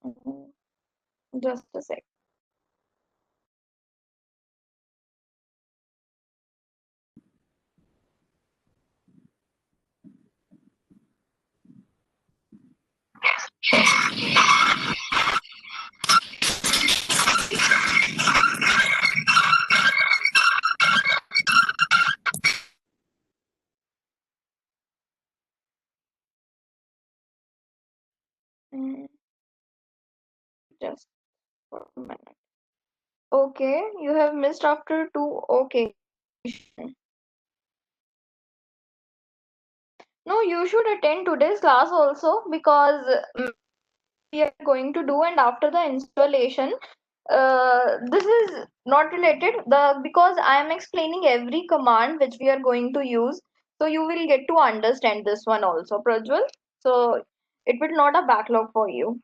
Mm, Just a sec. Mm, Just for a minute. Okay, you have missed after two. Okay. No, you should attend today's class also because we are going to do, and after the installation, this is not related the because I am explaining every command which we are going to use, so you will get to understand this one also, Prajwal. So it will not a backlog for you.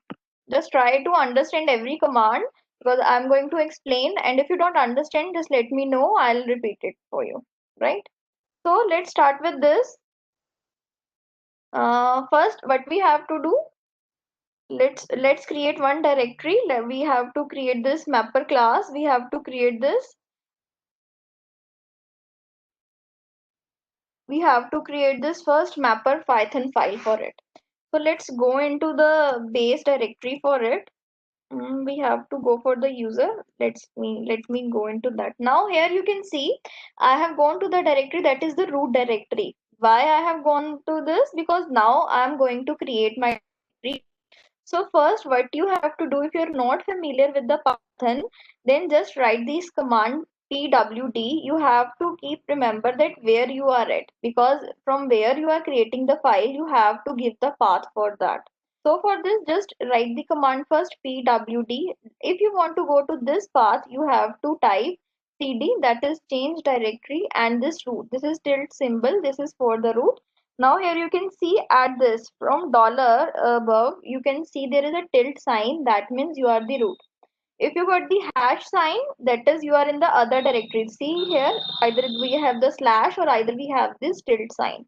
Just try to understand every command because I'm going to explain, and if you don't understand, just let me know. I'll repeat it for you. Right? So let's start with this. First, what we have to do, let's create one directory. We have to create this mapper class. We have to create this. We have to create this first mapper Python file for it. So let's go into the base directory for it. We have to go for the user. Let me go into that. Now here you can see I have gone to the directory that is the root directory. Why I have gone to this? Because now I am going to create my directory. So first, what you have to do if you're not familiar with the Python, then just write this command pwd. You have to keep remember that where you are at, because from where you are creating the file, you have to give the path for that. So for this, just write the command first pwd. If you want to go to this path, you have to type cd, that is change directory, and this root. This is tilt symbol. This is for the root. Now here you can see at this from dollar above, you can see there is a tilt sign. That means you are the root. If you got the hash sign, that is you are in the other directory. See here, either we have the slash or either we have this tilt sign.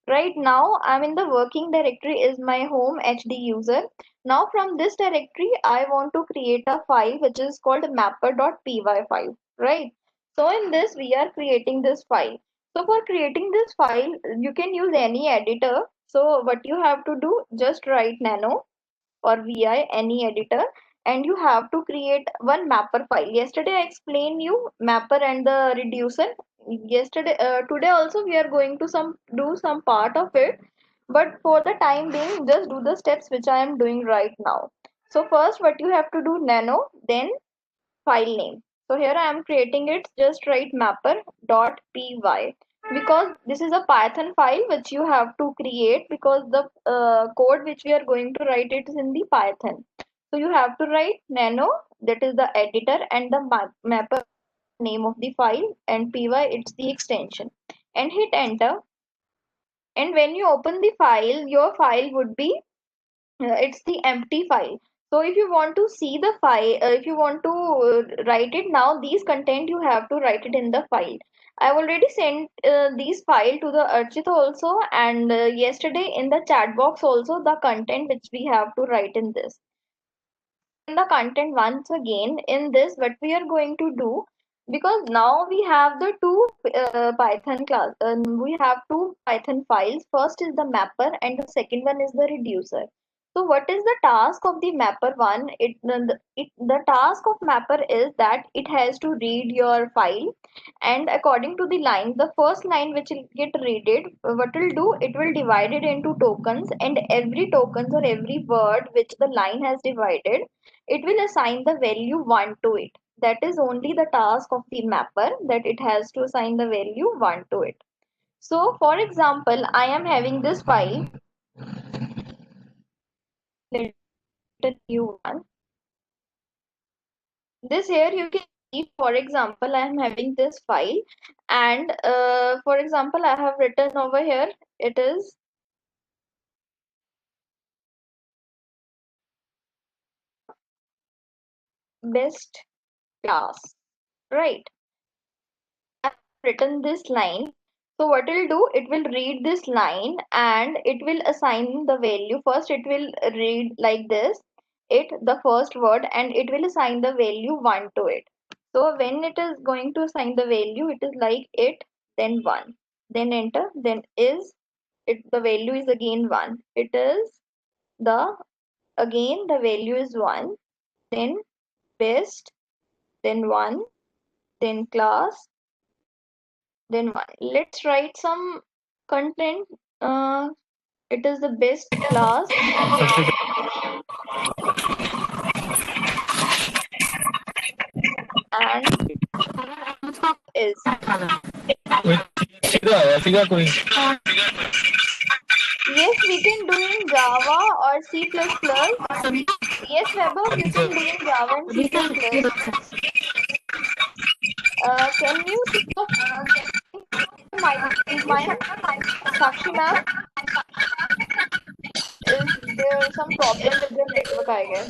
Right now, I'm in the working directory is my home HD user. Now from this directory, I want to create a file which is called mapper.py file, right? So in this, we are creating this file. So for creating this file, you can use any editor. So what you have to do, just write nano or vi, any editor, and you have to create one mapper file. Yesterday I explained you mapper and the reducer. Yesterday today also we are going to some do some part of it, but for the time being, just do the steps which I am doing right now. So first what you have to do, nano, then file name. So here I am creating it, just write mapper.py, because this is a Python file which you have to create, because the code which we are going to write it is in the Python. So you have to write nano, that is the editor, and the mapper name of the file, and py it's the extension, and hit enter. And when you open the file, your file would be it's the empty file. So if you want to see the file, if you want to write it now, these content you have to write it in the file. I've already sent these file to the Archit also, and yesterday in the chat box also, the content which we have to write in this. In the content once again, in this what we are going to do, because now we have the two Python class, we have two Python files. First is the mapper and the second one is the reducer. So what is the task of the mapper one? The task of mapper is that it has to read your file, and according to the line, the first line which will get readed, what will do, it will divide it into tokens, and every tokens or every word which the line has divided, it will assign the value 1 to it. That is only the task of the mapper, that it has to assign the value 1 to it. So for example, I am having this file, let a new one. This here you can see, for example, I am having this file, and for example, I have written over here, it is best class, right? I've written this line. So what it will do, it will read this line and it will assign the value. First, it will read like this. it the first word and it will assign the value 1 to it. So when it is going to assign the value, it is like it, then 1, then enter, then is, it the value is again 1. It is the, again the value is 1, then best, then 1, then class, then 1. Let's write some content. It is the best class and is. Yes, we can do in Java or C++. Yes, Vaibhav, you can do in Java and C++. Can you take off my Sakshi ma'am? Is there some problem with your network, I guess?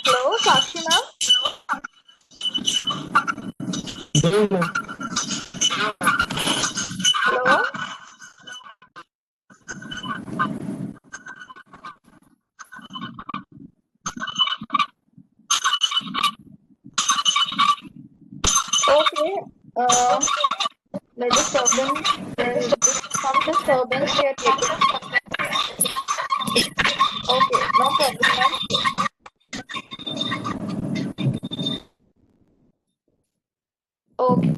Hello, Sakshi ma'am? Hello? Okay. The disturbance, some disturbance we are getting. Okay, no problem, ma'am. Okay.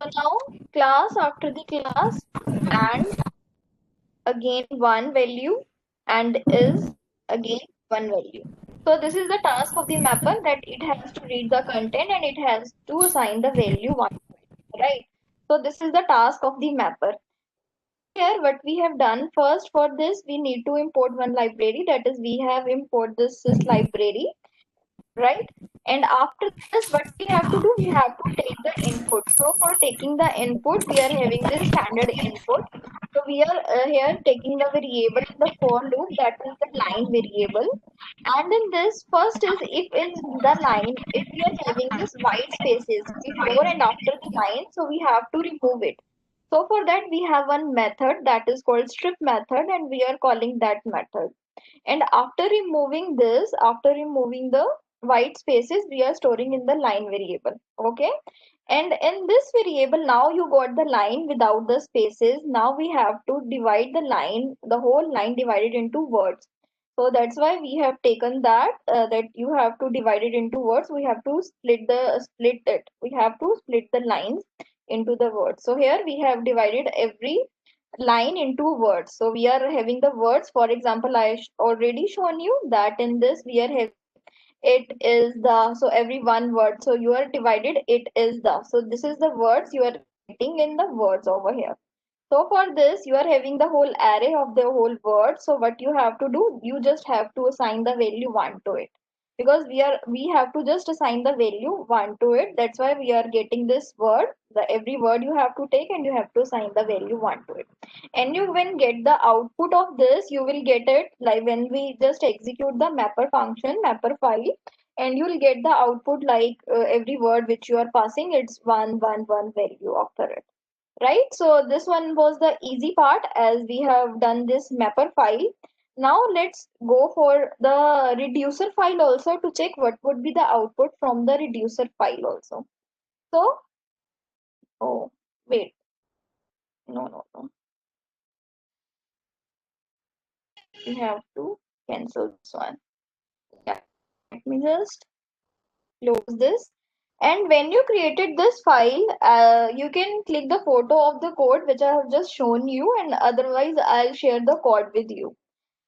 So now class, after the class, and again one value, and is again one value. So this is the task of the mapper, that it has to read the content and it has to assign the value one, right? So this is the task of the mapper. Here what we have done, first for this we need to import one library, that is we have import this sys library, right? And after this, what we have to do, we have to take the input. So for taking the input, we are having this standard input. So we are here taking the variable in the for loop, that is the line variable. And in this, first is if in the line, if we are having this white spaces before and after the line, so we have to remove it. So for that, we have one method that is called strip method, and we are calling that method. And after removing this, after removing the white spaces, we are storing in the line variable. Okay. And in this variable, now you got the line without the spaces. Now we have to divide the line, the whole line divided into words. So that's why we have taken that, that you have to divide it into words. We have to split it. We have to split the lines into the words. So here we have divided every line into words. So we are having the words. For example, I already shown you that in this we are having it is the, so every one word. So you are divided it is the. So this is the words you are writing in the words over here. So for this, you are having the whole array of the whole word. So what you have to do, you just have to assign the value 1 to it. Because we have to just assign the value 1 to it. That's why we are getting this word. The every word you have to take and you have to assign the value 1 to it. And you when get the output of this, you will get it like when we just execute the mapper function, mapper file, and you will get the output like every word which you are passing, it's 1 1 1 value after it, right? So this one was the easy part as we have done this mapper file. Now let's go for the reducer file also to check what would be the output from the reducer file also. So, oh, wait, no, we have to cancel this one. Yeah, let me just close this. And when you created this file, you can click the photo of the code which I have just shown you, and otherwise I'll share the code with you.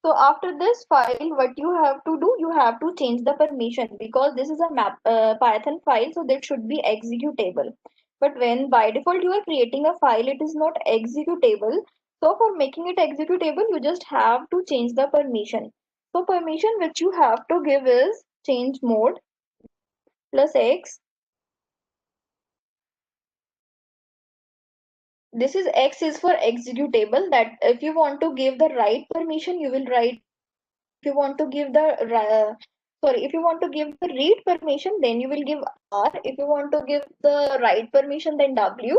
So after this file, what you have to do, you have to change the permission because this is a Python file, so that should be executable. But when by default you are creating a file, it is not executable. So for making it executable, you just have to change the permission. So permission which you have to give is change mode plus X. This is X is for executable, that if you want to give the right permission, you will write If you want to give the if you want to give the read permission, then you will give R. If you want to give the write permission, then W.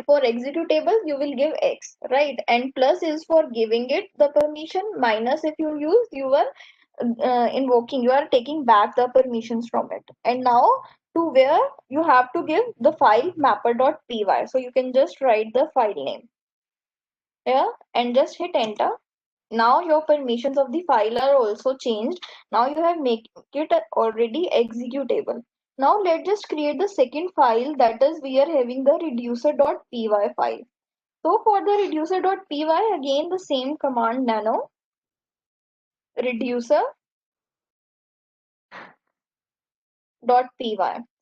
For executable, you will give X, right? And plus is for giving it the permission. Minus if you use, you are invoking, you are taking back the permissions from it. And now to where you have to give the file mapper.py. So you can just write the file name here and just hit enter. Now your permissions of the file are also changed. Now you have make it already executable. Now let's just create the second file, that is we are having the reducer.py file. So for the reducer.py, again the same command nano reducer.py.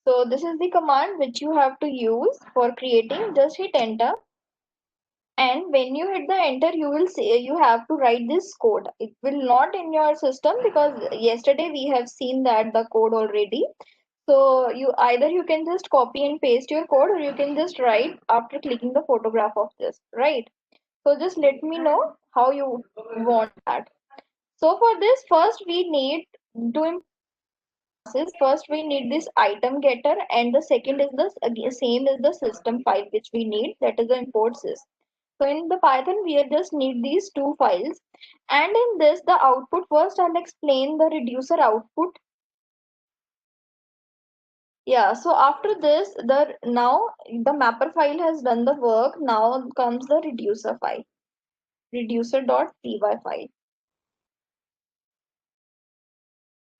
So this is the command which you have to use for creating. Just hit enter. And when you hit the enter, you will say you have to write this code. It will not in your system because yesterday we have seen that the code already. So you can just copy and paste your code, or you can just write after clicking the photograph of this, right? So just let me know how you want that. So for this, first we need to classes. First we need this item getter, and the second is the again, same as the system file which we need, that is the import sys. So in the Python, we just need these two files. And in this, the output, first I'll explain the reducer output. Yeah, so after this, now the mapper file has done the work. Now comes the reducer file, reducer.py file.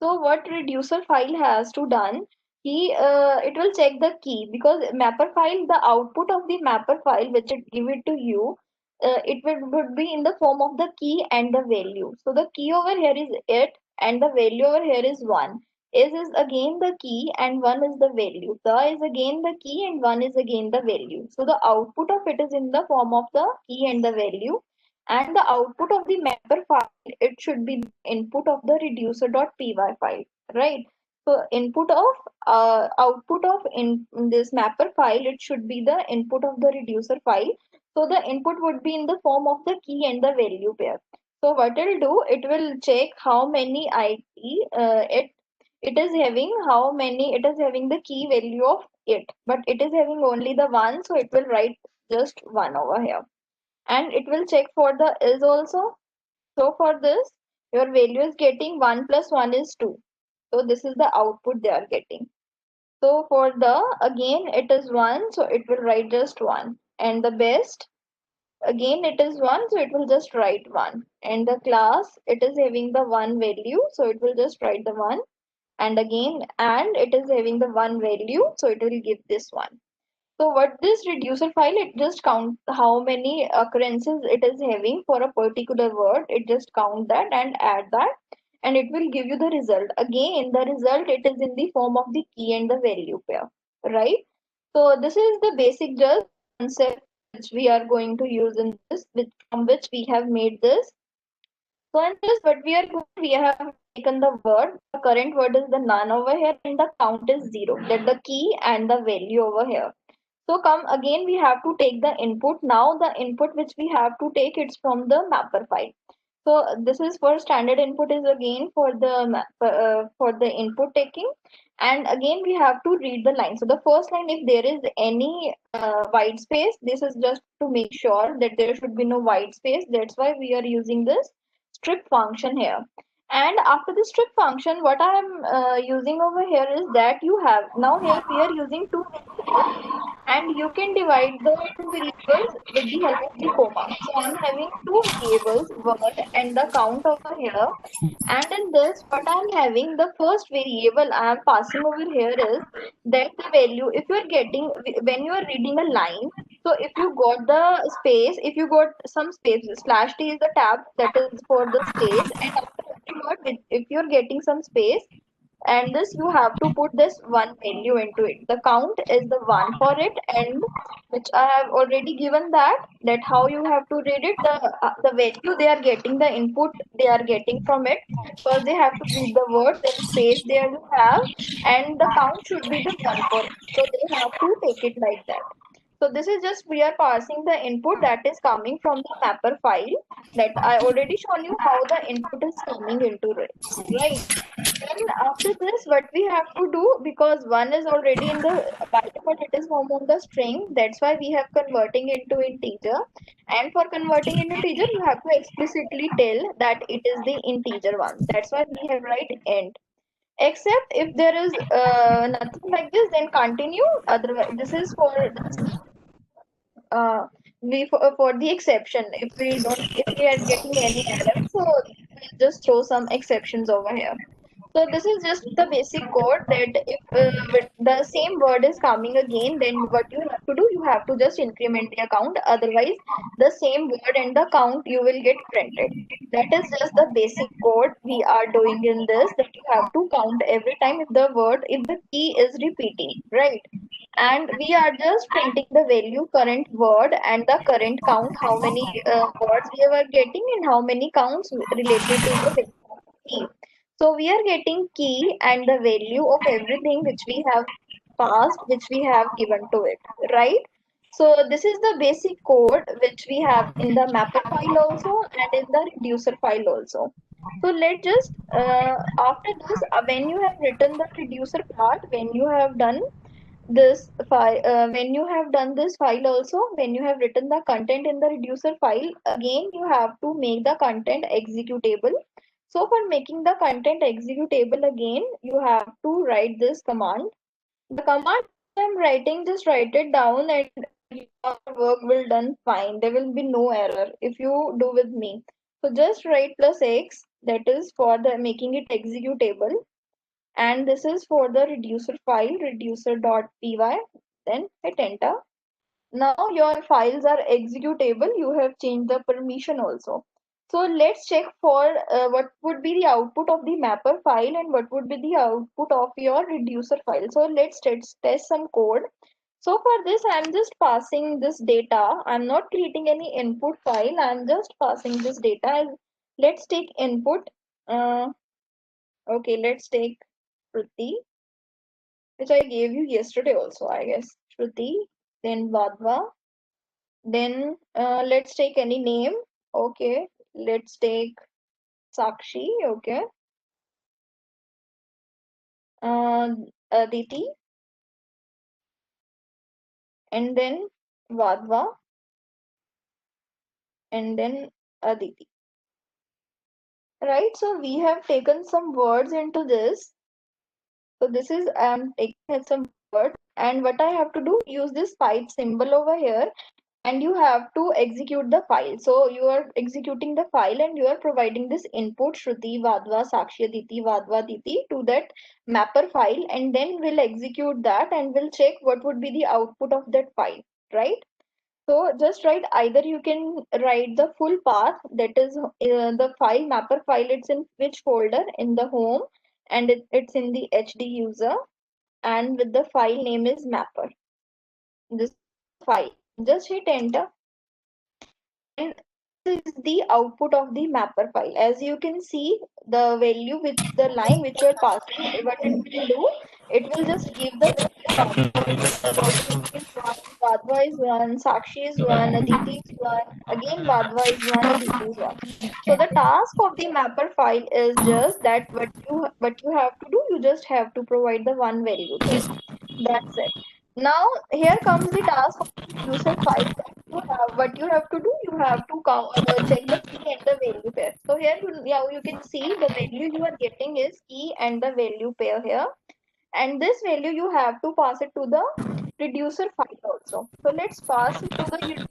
So what reducer file has to done, it will check the key, because mapper file, the output of the mapper file which it give it to you, would be in the form of the key and the value. So the key over here is it, and the value over here is 1. Is again the key and 1 is the value. The is again the key and 1 is again the value. So the output of it is in the form of the key and the value, and the output of the mapper file, it should be input of the reducer.py file, right? So input of output of in this mapper file, it should be the input of the reducer file. So the input would be in the form of the key and the value pair. So what it'll do, it will check how many it is having, how many it is having the key value of it, but it is having only the one, so it will write just one over here. And it will check for the is also. So for this, your value is getting 1 plus 1 is 2. So this is the output they are getting. So for the, again it is 1, so it will write just 1. And the best, again it is 1, so it will just write 1. And the class, it is having the 1 value, so it will just write the 1. And again, and it is having the 1 value, so it will give this 1. So what this reducer file, it just count how many occurrences it is having for a particular word. It just count that and add that, and it will give you the result. Again, the result, it is in the form of the key and the value pair, right? So this is the basic just concept which we are going to use in this, from which we have made this. So in this, what we are doing, we have taken the word. The current word is the none over here, and the count is 0. That the key and the value over here. So come again, we have to take the input. Now the input which we have to take, it's from the mapper file. So this is for standard input is again for the for the input taking, and again we have to read the line. So the first line, if there is any white space, this is just to make sure that there should be no white space. That's why we are using this strip function here. And after the strip function, what I am using over here is that you have now here we are using two variables, and you can divide the two variables with the help of the comma. So I'm having two variables, word and the count over here. And in this, what I'm having, the first variable I am passing over here is that the value, if you're getting, when you are reading a line, so if you got the space, if you got some space, slash t is the tab that is for the space, and after every word, if you're getting some space, and this you have to put this one value into it. The count is the one for it, and which I have already given that how you have to read it, the value they are getting, the input they are getting from it. First they have to read the word, then space there you have, and the count should be the one for it, so they have to take it like that. So this is just we are passing the input that is coming from the mapper file that I already shown you how the input is coming into it, right? Then after this, what we have to do, because one is already in the by default it is form of the string, that's why we have converting into integer. And for converting into integer, you have to explicitly tell that it is the integer one. That's why we have write int. Except if there is nothing like this, then continue. Otherwise, this is for for the exception. If we are getting any error, so we'll just throw some exceptions over here. So this is just the basic code that if the same word is coming again, then what you have to do, you have to just increment the count. Otherwise, the same word and the count you will get printed. That is just the basic code we are doing in this, that you have to count every time if the key is repeating, right? And we are just printing the value current word and the current count, how many words we are getting and how many counts related to the key. So we are getting key and the value of everything which we have passed, which we have given to it, right? So this is the basic code which we have in the mapper file also and in the reducer file also. So let's just after this, when you have written the reducer part, when you have done this file also, when you have written the content in the reducer file, again you have to make the content executable. So for making the content executable again, you have to write this command. The command I'm writing, just write it down and your work will done fine. There will be no error if you do with me. So just write plus x, that is for the making it executable, and this is for the reducer file, reducer.py. Then hit enter. Now your files are executable. You have changed the permission also. So let's check for what would be the output of the mapper file and what would be the output of your reducer file. So let's test some code. So for this, I'm just passing this data. I'm not creating any input file. I'm just passing this data. Let's take input. Uh, okay, let's take Shruti, which I gave you yesterday also, I guess. Shruti, then Vadva, then let's take any name. Okay, let's take Sakshi. Okay, uh, Aditi, and then Vadva, and then Aditi. Right, so we have taken some words into this. So this is I'm taking some words, and what I have to do, use this pipe symbol over here, and you have to execute the file. So you are executing the file and you are providing this input Shruti, Vadva, Sakshi, Aditi, Vadva, Diti to that mapper file, and then we'll execute that and we'll check what would be the output of that file, right? So just write, either you can write the full path, that is the file mapper file, it's in which folder, in the home, and it's in the HD user, and with the file name is mapper. This file. Just hit enter, and this is the output of the mapper file. As you can see, the value with the line which you are passing, what it will do, it will just give the value mapper. So Shruti is one, Vadva is one, Sakshi is one, Aditi is one, again Vadva is one, Aditi is one. So the task of the mapper file is just that what you have to do, you just have to provide the one value to it. That's it. Now here comes the task of the reducer file. That what you have to do, you have to check the key and the value pair. So here you can see the value you are getting is key and the value pair here, and this value you have to pass it to the reducer file also. So let's pass it to the reducer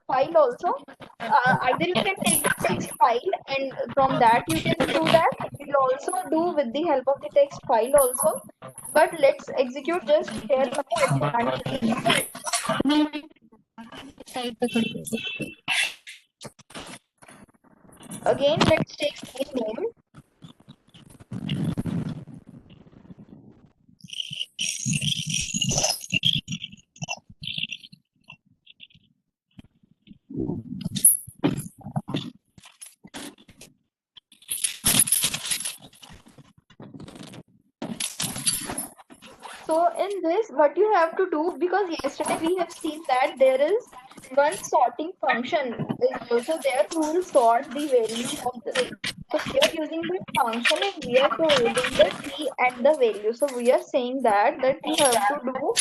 file also. Either you can take the text file and from that you can do that. We'll also do with the help of the text file also, but let's execute just here now at command release. Again, let's take same name. So in this, what you have to do, because yesterday we have seen that there is one sorting function is also there who will sort the values of this. So we are using this function and we are providing the key and the value. So we are saying that you have to do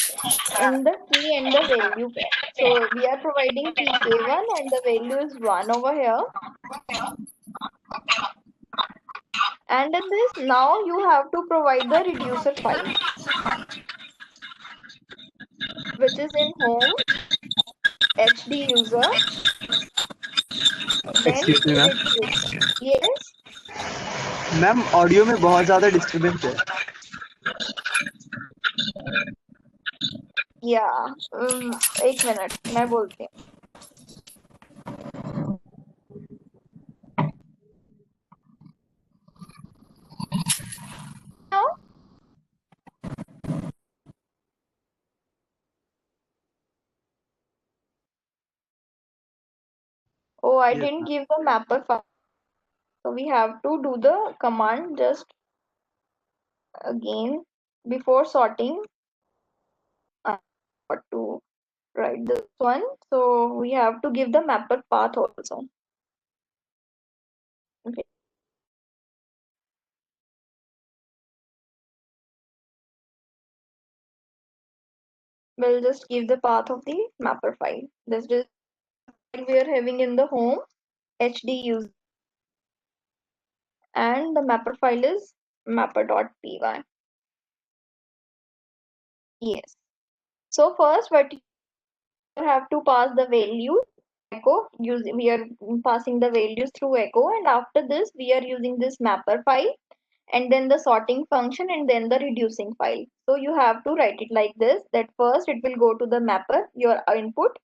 in the key and the value pair. So we are providing key K1 and the value is 1 over here. And in this, now you have to provide the reducer file, which is in home, HD user, then excuse me ma'am. reducer. Yes, ma'am audio में बहुत ज़्यादा disturbance है। yeah. एक minute मैं बोलती हूँ. Now, oh, I yes didn't ma'am. give the mapper file. So we have to do the command just again before sorting. I got to write this one. So we have to give the mapper path also. Okay. We'll just give the path of the mapper file. This is we are having in the home HD user and the mapper file is mapper.py. Yes. So first what you have to pass the value echo using we are passing the values through echo, and after this we are using this mapper file and then the sorting function and then the reducing file. So you have to write it like this, that first it will go to the mapper, your input,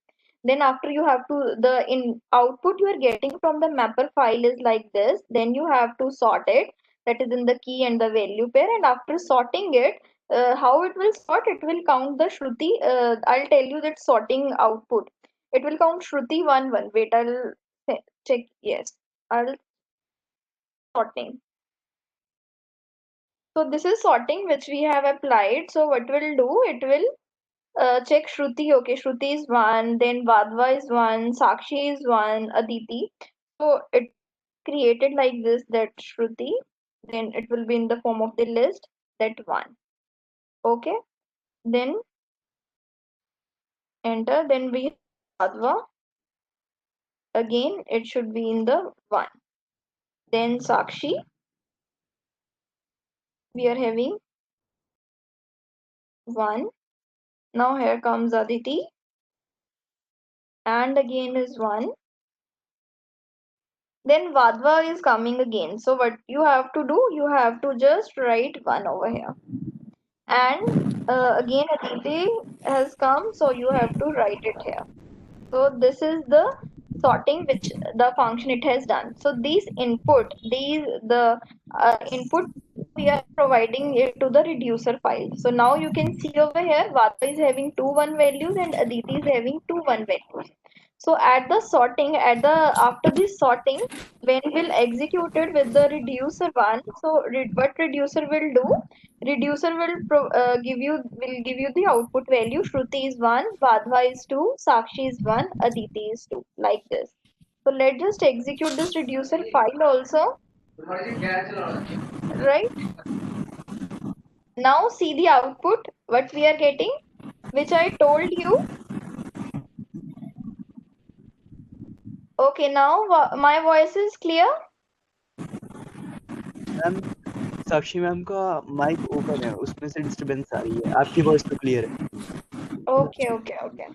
then after you have to the in output you are getting from the mapper file is like this, then you have to sort it, that is in the key and the value pair, and after sorting it, how it will sort, it will count the Shruti. I'll tell you that sorting output, it will count Shruti 1 1. Wait, I'll check. Yes, I'll sorting. So this is sorting which we have applied. So what will do? It will check Shruti. Okay, Shruti is 1, then Vadva is 1, Sakshi is 1, Aditi. So it created like this, that Shruti, then it will be in the form of the list, that 1. Okay, then enter, then we have Vadva. Again, it should be in the 1. Then Sakshi, we are having 1. Now here comes Aditi, and again is 1. Then Vadva is coming again. So what you have to do, you have to just write 1 over here. And again Aditi has come, so you have to write it here. So this is the sorting which the function it has done. So these input, these the input we are providing it to the reducer file. So now you can see over here, Vadva is having 2 1 values and Aditi is having 2 1 values. So at the sorting, after this sorting, when we'll execute it with the reducer one, so what reducer will do? Reducer will give you the output value. Shruti is 1, Vadva is 2, Sakshi is 1, Aditi is 2, like this. So let's just execute this reducer file also, right? Now see the output, what we are getting, which I told you. Okay, now my voice is clear. Ma'am Sakshi ma'am का mic open है, उसमें से disturbance आ रही है। आपकी voice तो clear है। Okay, okay, okay.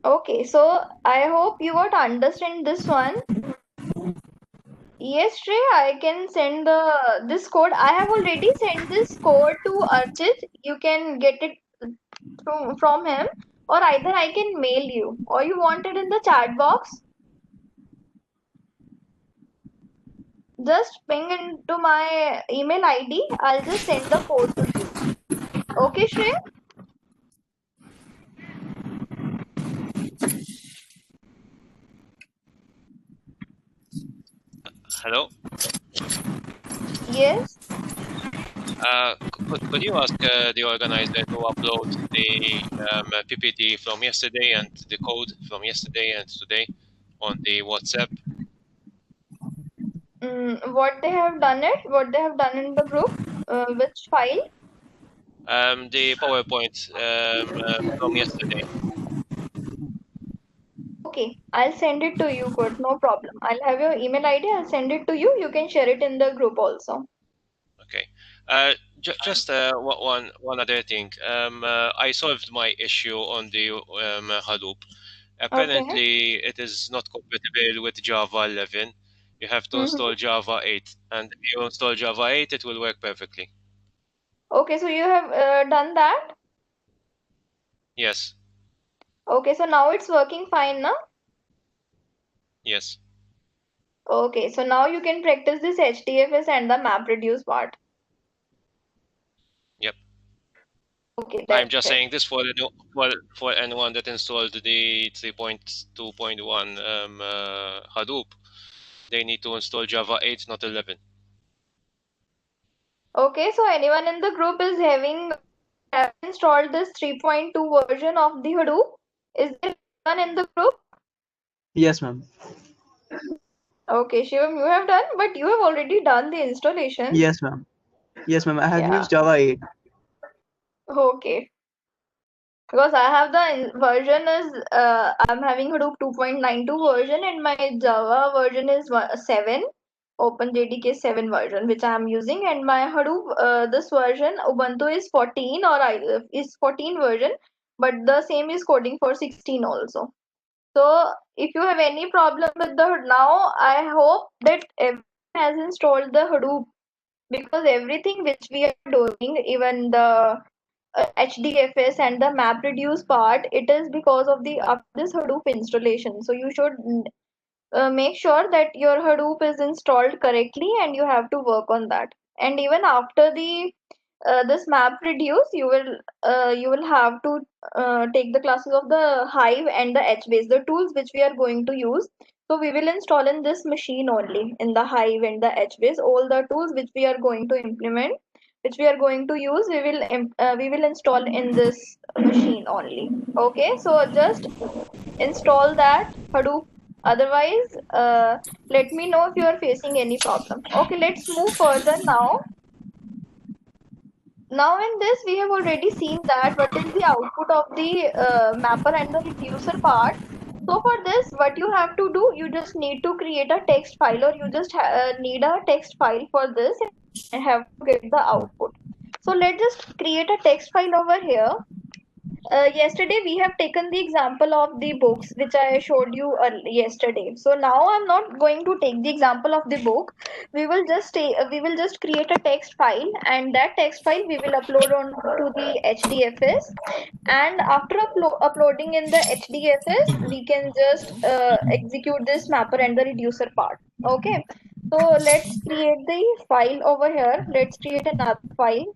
Okay, so I hope you got understand this one. Yes, Shrey, I can send this code. I have already sent this code to Archit. You can get it from him, or either I can mail you, or you want it in the chat box. Just ping into my email ID. I'll just send the code to you. Okay, Shrey? Hello. Yes. Could you ask the organizer to upload the PPT from yesterday and the code from yesterday and today on the WhatsApp? What they have done it? What they have done in the group? Which file? The PowerPoint from yesterday. Okay, I'll send it to you. Good, no problem. I'll have your email ID. I'll send it to you. You can share it in the group also. Okay. Just one other thing. I solved my issue on the Hadoop. Okay. Apparently, it is not compatible with Java 11. You have to Mm-hmm. install Java 8, and if you install Java 8, it will work perfectly. Okay, so you have done that. Yes, Okay, so now it's working fine now. yes, Okay, so now you can practice this HDFS and the map reduce part. yep. Okay, I'm that's just it. saying this for for anyone that installed the 3.2.1 Hadoop. They need to install Java 8, not 11. Okay, so anyone in the group is having have installed this 3.2 version of the Hadoop? Is there anyone in the group? Yes, ma'am. Okay, Shivam, you have done, but you have already done the installation. Yes, ma'am. Yes, ma'am. I have Yeah. used Java 8. Okay. Because I have the version is I'm having Hadoop 2.92 version and my Java version is 7 OpenJDK 7 version which I am using, and my Hadoop this version Ubuntu is 14 or is 14 version, but the same is coding for 16 also. So if you have any problem with the now, I hope that everyone has installed the Hadoop, because everything which we are doing, even the HDFS and the map reduce part, it is because of the after this Hadoop installation. So you should make sure that your Hadoop is installed correctly and you have to work on that. And even after the this map reduce, you will have to take the classes of the Hive and the HBase, the tools which we are going to use. So we will install in this machine only, in the Hive and the HBase, all the tools which we are going to implement, which we are going to use, we will install in this machine only. Okay, so just install that Hadoop. Otherwise, let me know if you are facing any problem. Okay, let's move further now. Now in this, we have already seen that what is the output of the mapper and the reducer part. So for this, what you have to do, you just need to create a text file, or you just need a text file for this and have to get the output. So let's just create a text file over here. Yesterday we have taken the example of the books which I showed you yesterday. So now I'm not going to take the example of the book. We will just create a text file, and that text file we will upload on to the HDFS. And after uploading in the HDFS, we can just execute this mapper and the reducer part. Okay. So let's create the file over here. Let's create another file.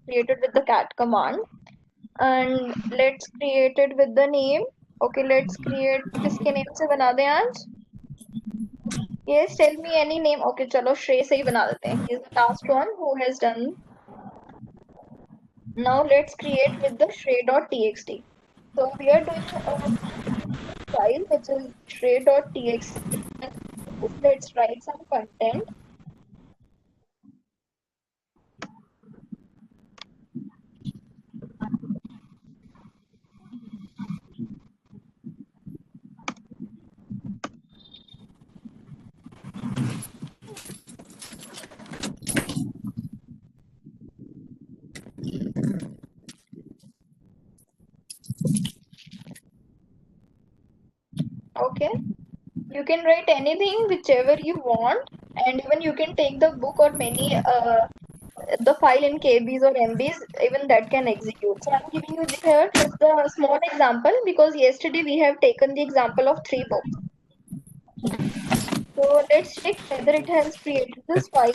Create it with the cat command, and let's create it with the name. Okay, let's create, किसके name से बना दें आज? Yes, tell me any name. Okay, चलो श्रेय से ही बना देते हैं. He is the last one who has done. Now let's create with the shrey.txt. So we are doing a file which is shrey.txt. And let's write some content. Okay, you can write anything whichever you want, and even you can take the book or many the file in KBs or MBs, even that can execute. So I'm giving you here just the small example, because yesterday we have taken the example of 3 books. So let's check whether it has created this file.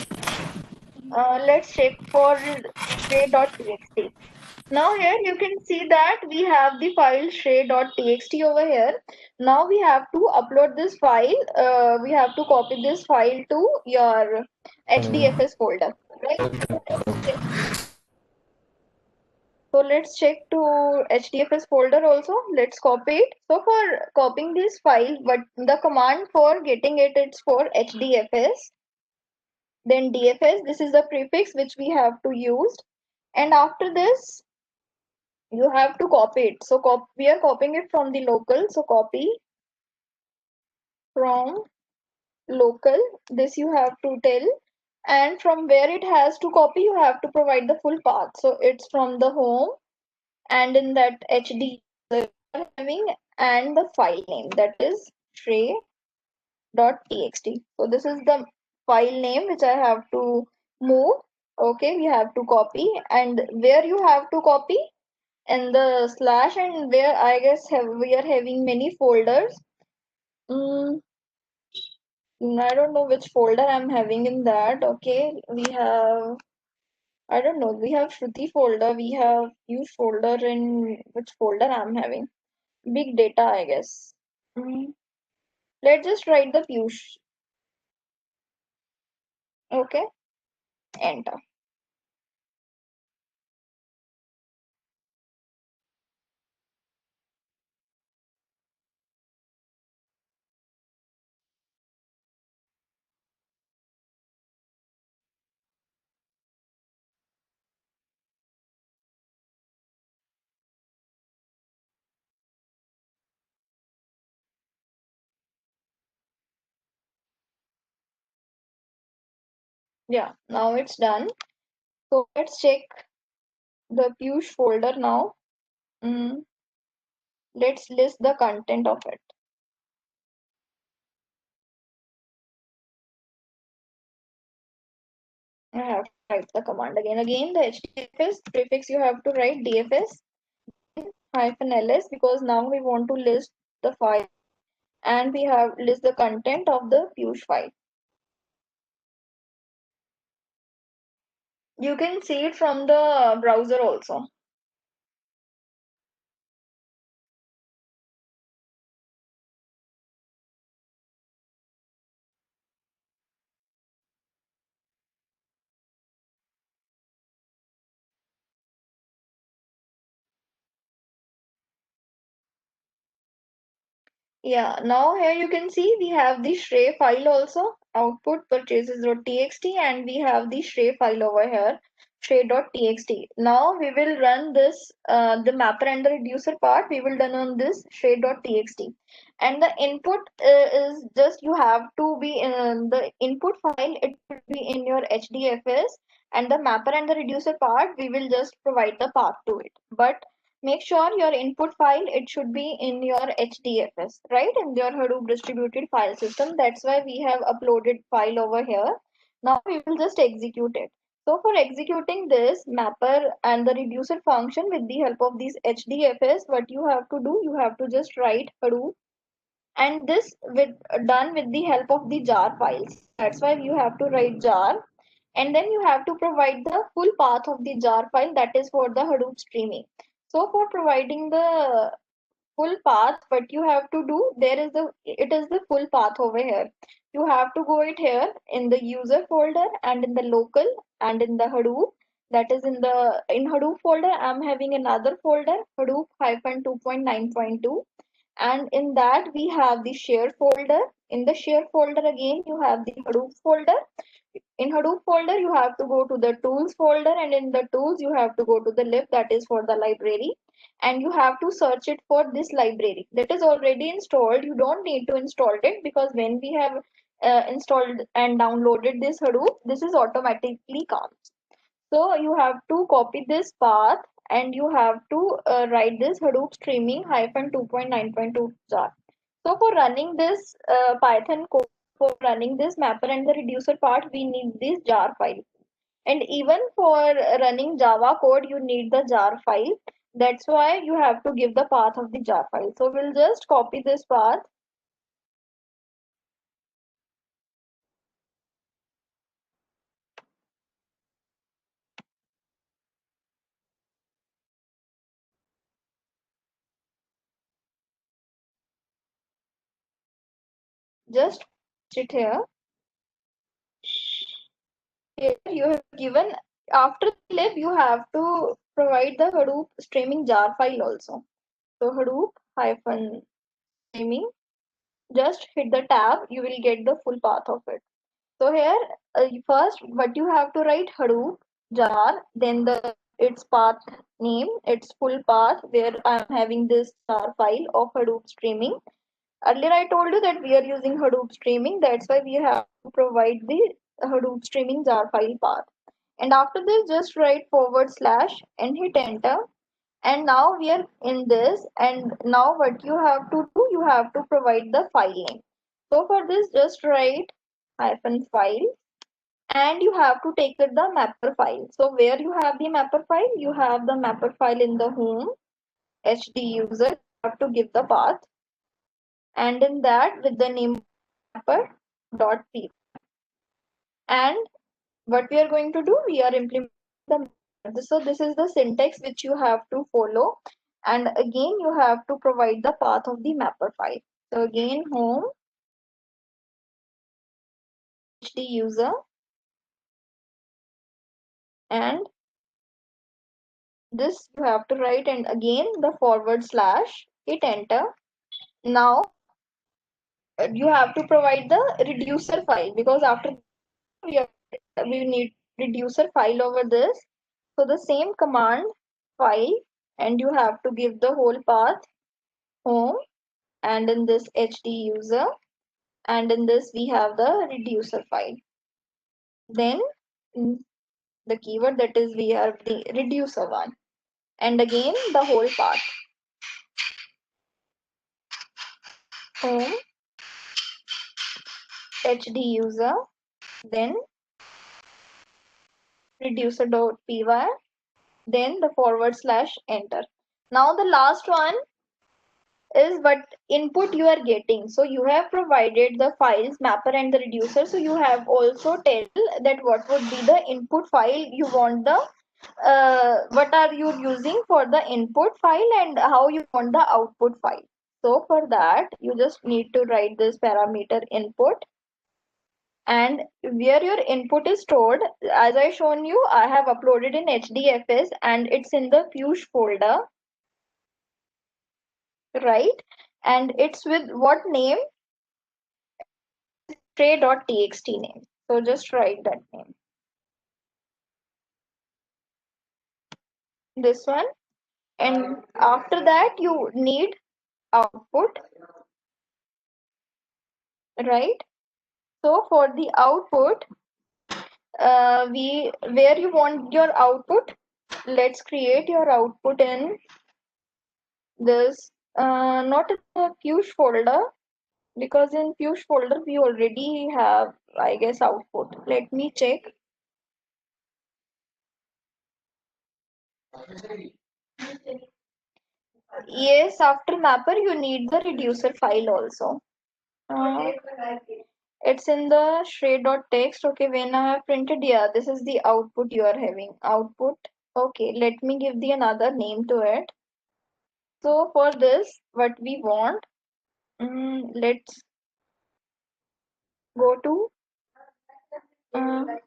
Let's check for shrey.txt. Now here you can see that we have the file shrey.txt over here. Now we have to upload this file. We have to copy this file to your HDFS folder, right? So let's check to HDFS folder also. Let's copy it. So for copying this file, but the command for getting it, it's for HDFS. Then DFS, this is the prefix which we have to use. And after this, you have to copy it. So we are copying it from the local. So copy from local. This you have to tell. And from where it has to copy, you have to provide the full path. So it's from the home and in that HD having and the file name, that is shrey.txt. So this is the file name which I have to move. Okay, we have to copy, and where you have to copy, and the slash, and where I guess we are having many folders. mm, I don't know which folder I'm having in that. Okay, we have, I don't know, we have Shruti folder, we have use folder, in which folder I'm having big data, I guess. Mm, let's just write the Piyush. Okay, enter. Yeah, now it's done. So let's check the Piyush folder now. Mm, let's list the content of it. I have to write the command again. Again, the HDFS prefix you have to write DFS hyphen ls, because now we want to list the file, and we have list the content of the Piyush file. You can see it from the browser also. Yeah, now here you can see we have the Shrey file also, output purchases.txt, and we have the Shrey file over here, Shrey.txt. Now we will run this, the mapper and the reducer part, we will done on this Shrey.txt. And the input is just, you have to be in the input file, it will be in your HDFS, and the mapper and the reducer part, we will just provide the path to it. But make sure your input file, it should be in your HDFS, right, in your Hadoop distributed file system. That's why we have uploaded file over here. Now we will just execute it. So for executing this mapper and the reducer function with the help of these HDFS, what you have to do, you have to just write Hadoop, and this with done with the help of the jar files. That's why you have to write jar, and then you have to provide the full path of the jar file, that is for the Hadoop streaming. So for providing the full path, what you have to do, there is the, it is the full path over here. You have to go it here in the user folder and in the local and in the Hadoop. That is in the, in Hadoop folder I'm having another folder, Hadoop hyphen 2.9.2, and in that we have the share folder. In the share folder again you have the Hadoop folder. In Hadoop folder you have to go to the tools folder, and in the tools you have to go to the lib, that is for the library, and you have to search it for this library that is already installed. You don't need to install it, because when we have installed and downloaded this Hadoop, this is automatically comes. So you have to copy this path, and you have to write this Hadoop streaming hyphen 2.9.2 jar. So for running this Python code, for running this mapper and the reducer part, we need this jar file. And even for running Java code, you need the jar file. That's why you have to give the path of the jar file. So we'll just copy this path. Just paste it here. Here you have given, after the lib you have to provide the Hadoop streaming jar file also. So Hadoop hyphen streaming, just hit the tab, you will get the full path of it. So here first what you have to write Hadoop jar, then its path name, its full path where I am having this jar file of Hadoop streaming. Earlier I told you that we are using Hadoop streaming, that's why we have to provide the Hadoop streaming jar file path. And after this just write forward slash and hit enter. And now we are in this, and now what you have to do, you have to provide the file name. So for this just write hyphen file, and you have to take it the mapper file. So where you have the mapper file, you have the mapper file in the home hd user, you have to give the path, and in that with the name mapper.p. And what we are going to do, we are implementing the mapper. So this is the syntax which you have to follow, and again you have to provide the path of the mapper file. So again home hd user, and this you have to write, and again the forward slash, hit enter. Now you have to provide the reducer file, because after we, are, we need reducer file over this. So the same command file, and you have to give the whole path home, and in this hd user, and in this we have the reducer file. Then the keyword, that is we have the reducer one, and again the whole path home hd user, then reducer.py, then the forward slash enter. Now the last one is what input you are getting. So you have provided the files mapper and the reducer, so you have also tell that what would be the input file you want, the what are you using for the input file, and how you want the output file. So for that you just need to write this parameter input, and where your input is stored, as I shown you, I have uploaded in hdfs and it's in the Fuchs folder, right? And it's with what name? Tray.txt name. So just write that name, this one. And after that you need output, right? So for the output, we where you want your output, let's create your output in this, not in the Fuchs folder, because in Fuchs folder we already have, I guess, output. Let me check. Yes, after mapper you need the reducer file also. Uh, it's in the shred.txt. Okay, when I have printed, yeah, this is the output you are having. Output. Okay, let me give the another name to it. So for this, what we want, let's go to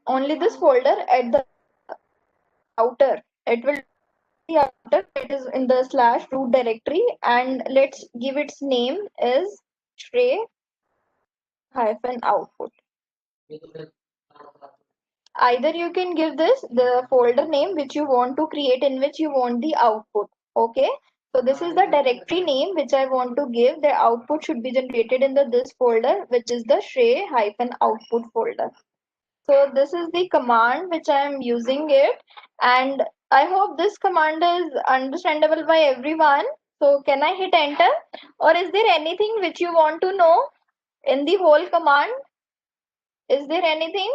only this folder at the outer. It will be the outer, it is in the slash root directory, and let's give its name is tray hyphen output. Either you can give this the folder name which you want to create, in which you want the output. Okay, so this is the directory name which I want to give. The output should be generated in the this folder, which is the tray hyphen output folder. So this is the command which I am using it, and I hope this command is understandable by everyone. So can I hit enter, or is there anything which you want to know in the whole command? Is there anything?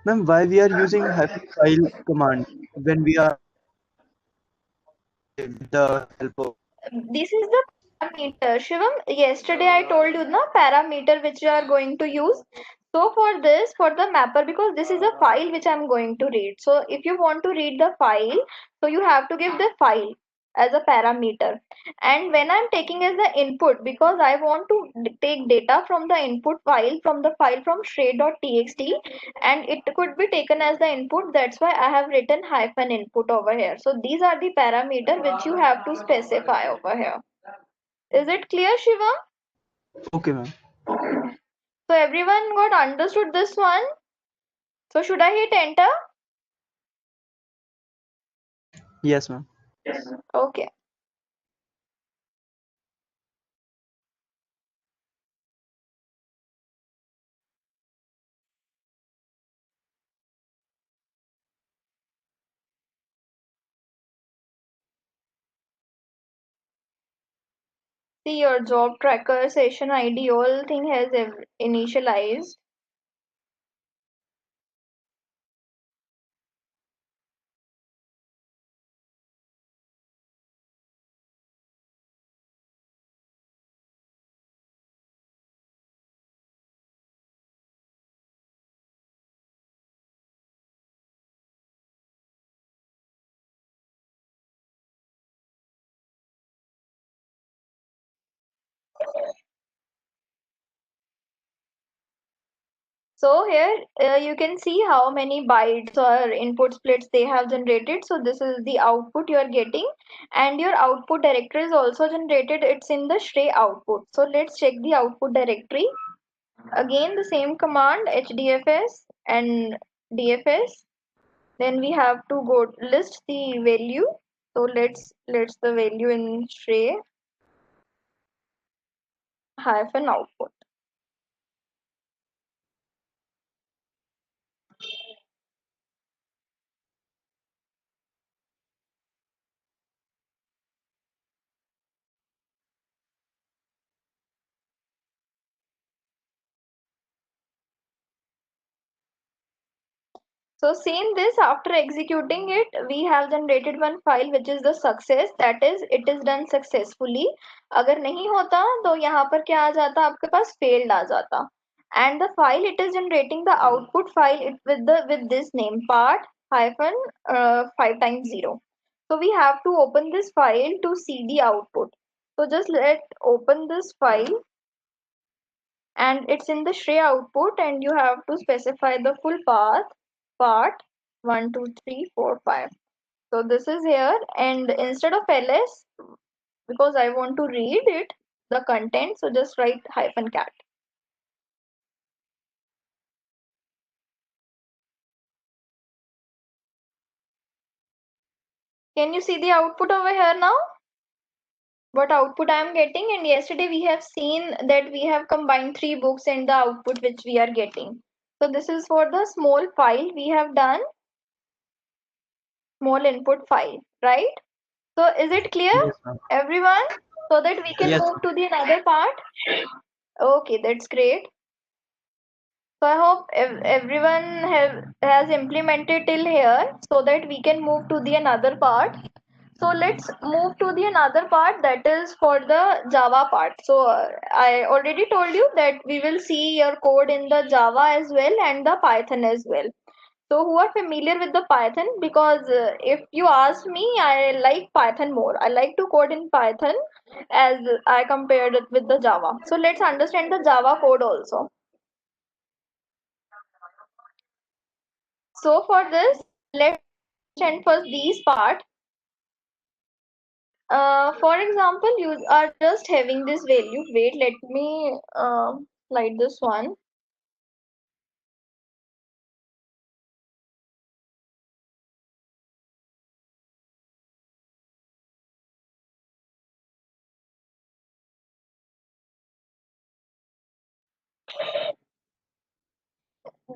Ma'am, why we are using hyphen file command when we are with the help of This is the parameter. Shivam, yesterday I told you the parameter which you are going to use. So for this, for the mapper, because this is a file which I'm going to read. So if you want to read the file, so you have to give the file. as a parameter. And when I'm taking as the input, because I want to take data from the input file, from the file from stray.txt, and it could be taken as the input, that's why I have written hyphen input over here. So these are the parameter which you have to specify over here. Is it clear, Shiva? Okay, ma'am. So everyone got understood this one? So should I hit enter? Yes, ma'am. Okay. See, your job tracker, session ID, all thing has initialized. So here you can see how many bytes or input splits they have generated. So this is the output you are getting, and your output directory is also generated. It's in the stray output. So let's check the output directory. Again, the same command hdfs and dfs. Then we have to go list the value. So let's the value in stray hyphen output. So seeing this, after executing it, we have generated one file which is the success, that is it is done successfully. अगर नहीं होता तो यहाँ पर क्या आ जाता, आपके पास failed आ जाता. And the file it is generating the output file with this name part hyphen 5 times 0. So we have to open this file to see the output. So just let open this file, and it's in the stray output, and you have to specify the full path part 1 2 3 4 5. So this is here, and instead of ls, because I want to read it the content, so just write hyphen cat. Can you see the output over here now, what output I am getting? And yesterday we have seen that we have combined 3 books in the output which we are getting. So this is for the small file we have done, small input file, right? So is it clear, Yes, ma'am. everyone? So that we can Yes, move to the another part. Okay, that's great. So I hope everyone has implemented till here, so that we can move to the another part. So let's move to the another part, that is for the Java part. So I already told you that we will see your code in the Java as well and the Python as well. So who are familiar with the Python? Because if you ask me, I like Python more. I like to code in Python as I compared it with the Java. So let's understand the Java code also. So for this, let's understand first these part. For example, you are just having this value. Wait, let me slide this one.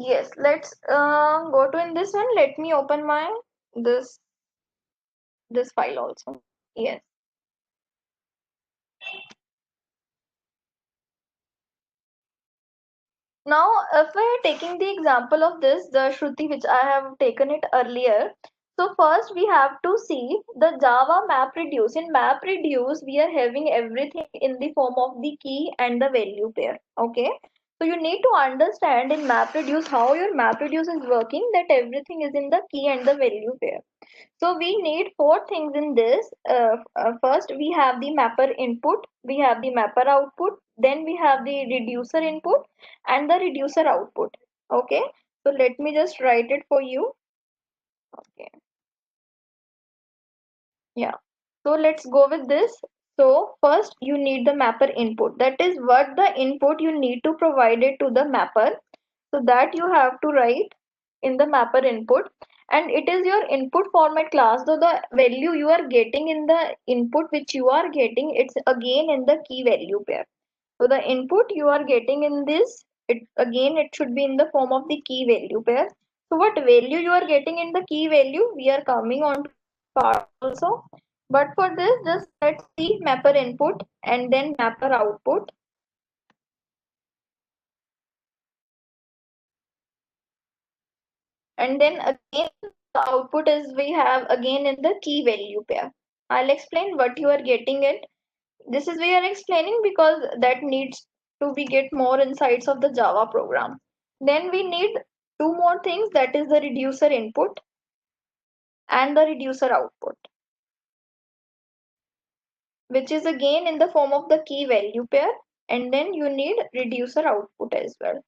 Yes, let's go to in this one. Let me open my this this file also. Yes. Now, if we're taking the example of this, the Shruti, which I have taken it earlier. So first we have to see the Java map reduce. In map reduce, we are having everything in the form of the key and the value pair. Okay. So you need to understand in MapReduce how your MapReduce is working, that everything is in the key and the value pair. So we need four things in this. First, we have the mapper input, we have the mapper output, then we have the reducer input and the reducer output. Okay, so let me just write it for you. Okay, yeah. So let's go with this. So first you need the mapper input. That is what the input you need to provide it to the mapper. So that you have to write in the mapper input, and it is your input format class. So the value you are getting in the input which you are getting, it's again in the key value pair. So the input you are getting in this, it should be in the form of the key value pair. So what value you are getting in the key value, we are coming on to part also. But for this, just let's see mapper input and then mapper output. And then again, the output is we have again in the key value pair. I'll explain what you are getting it. This is we are explaining because that needs to be get more insights of the Java program. Then we need two more things, that is the reducer input and the reducer output, which is again in the form of the key value pair, and then you need reducer output as well.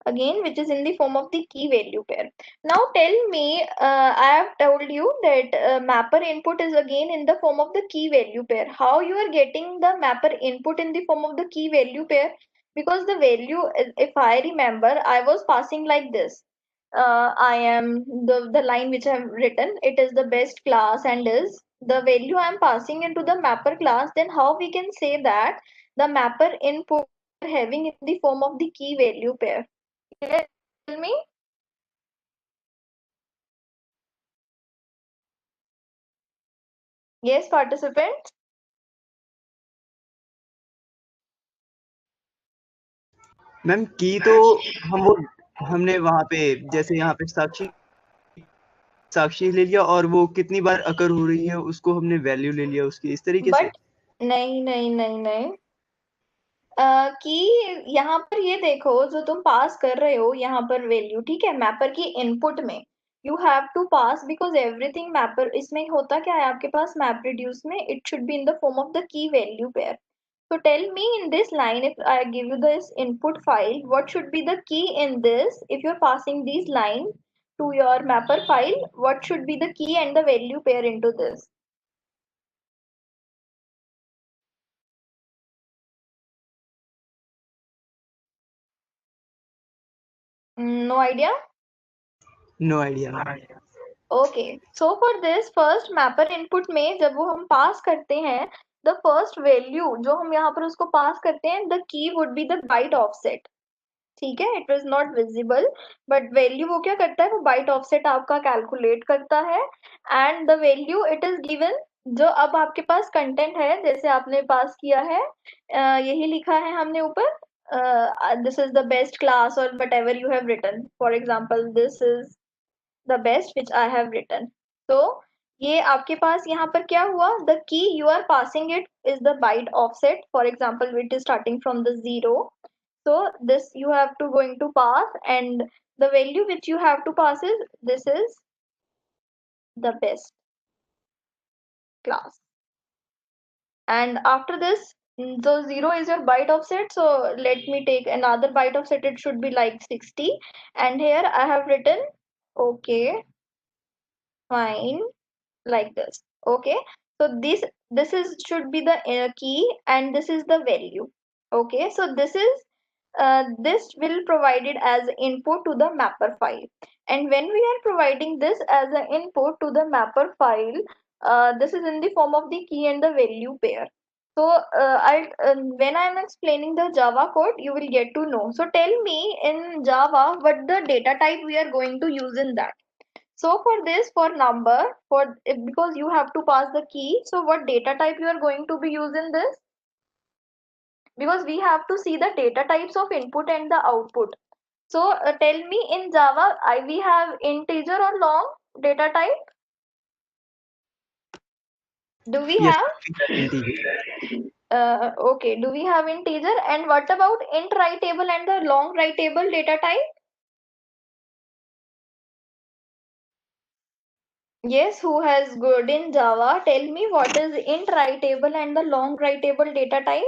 Again, which is in the form of the key value pair. Now tell me, I have told you that mapper input is again in the form of the key value pair. How you are getting the mapper input in the form of the key value pair? Because the value, if I remember, I was passing like this. I am the line which I have written, it is the best class and is the value I am passing into the mapper class. Then how we can say that the mapper input having in the form of the key value pair? Yes, tell me. Yes, participant. Ma'am की तो हम वो हमने वहां पे जैसे यहाँ पे साक्षी साक्षी ले लिया और वो कितनी बार अकर हो रही है उसको हमने वैल्यू ले लिया उसकी इस तरीके से। बट नहीं नहीं नहीं नहीं, कि यहाँ पर ये देखो जो तुम पास कर रहे हो यहाँ पर वैल्यू, ठीक है, मैपर की इनपुट में you have to pass, because everything mapper इसमें होता क्या है आपके पास मैप रिड्यूस में, it should be in the form of the key value pair. So tell me in this line, if I give you this input file, what should be the key in this? If you're passing these line to your mapper file, what should be the key and the value pair into this? No idea? No idea ma'am. Okay. So for this first mapper input में जब वो हम पास करते हैं, the first value जो हम यहाँ पर उसको पास करते हैं, the key would be the byte offset. ठीक है, it was not visible, but value वो क्या करता है, वो बाइट ऑफसेट आपका कैलकुलेट करता है, and the value it is given जो अब आपके पास कंटेंट है, जैसे आपने पास किया है, यही लिखा है हमने ऊपर, this is the best class और whatever you have written, for example this is the best which I have written. तो ये आपके पास यहाँ पर क्या हुआ, the key you are passing it is the byte offset, for example it is starting from the zero. So this you have to going to pass, and the value which you have to pass is this is the best class. And after this, so zero is your byte offset. So let me take another byte offset. It should be like 60. And here I have written okay, fine, like this. Okay. So this is should be the key, and this is the value. Okay. So this will provide it as input to the mapper file, and when we are providing this as an input to the mapper file, this is in the form of the key and the value pair. So when I am explaining the Java code, you will get to know. So tell me in Java what the data type we are going to use in that. So for this, for number, because you have to pass the key, so what data type you are going to be using this? Because we have to see the data types of input and the output. So tell me in Java, we have integer or long data type? Do we Yes, have? we have integer. Okay, do we have integer? And what about int writable and the long writable data type? Yes, who has good in Java? Tell me what is int writable and the long writable data type?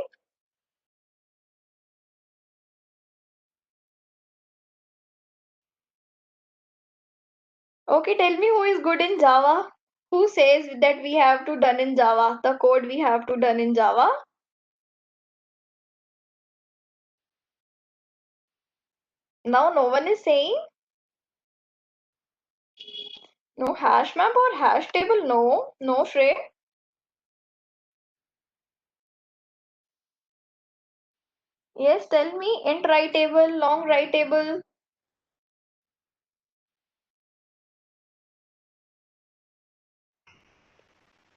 Okay, tell me who is good in Java? Who says that we have to done in Java? The code we have to done in Java? Now no one is saying no hash map or hash table. No, no Shrey. Yes, tell me int writable, long writable.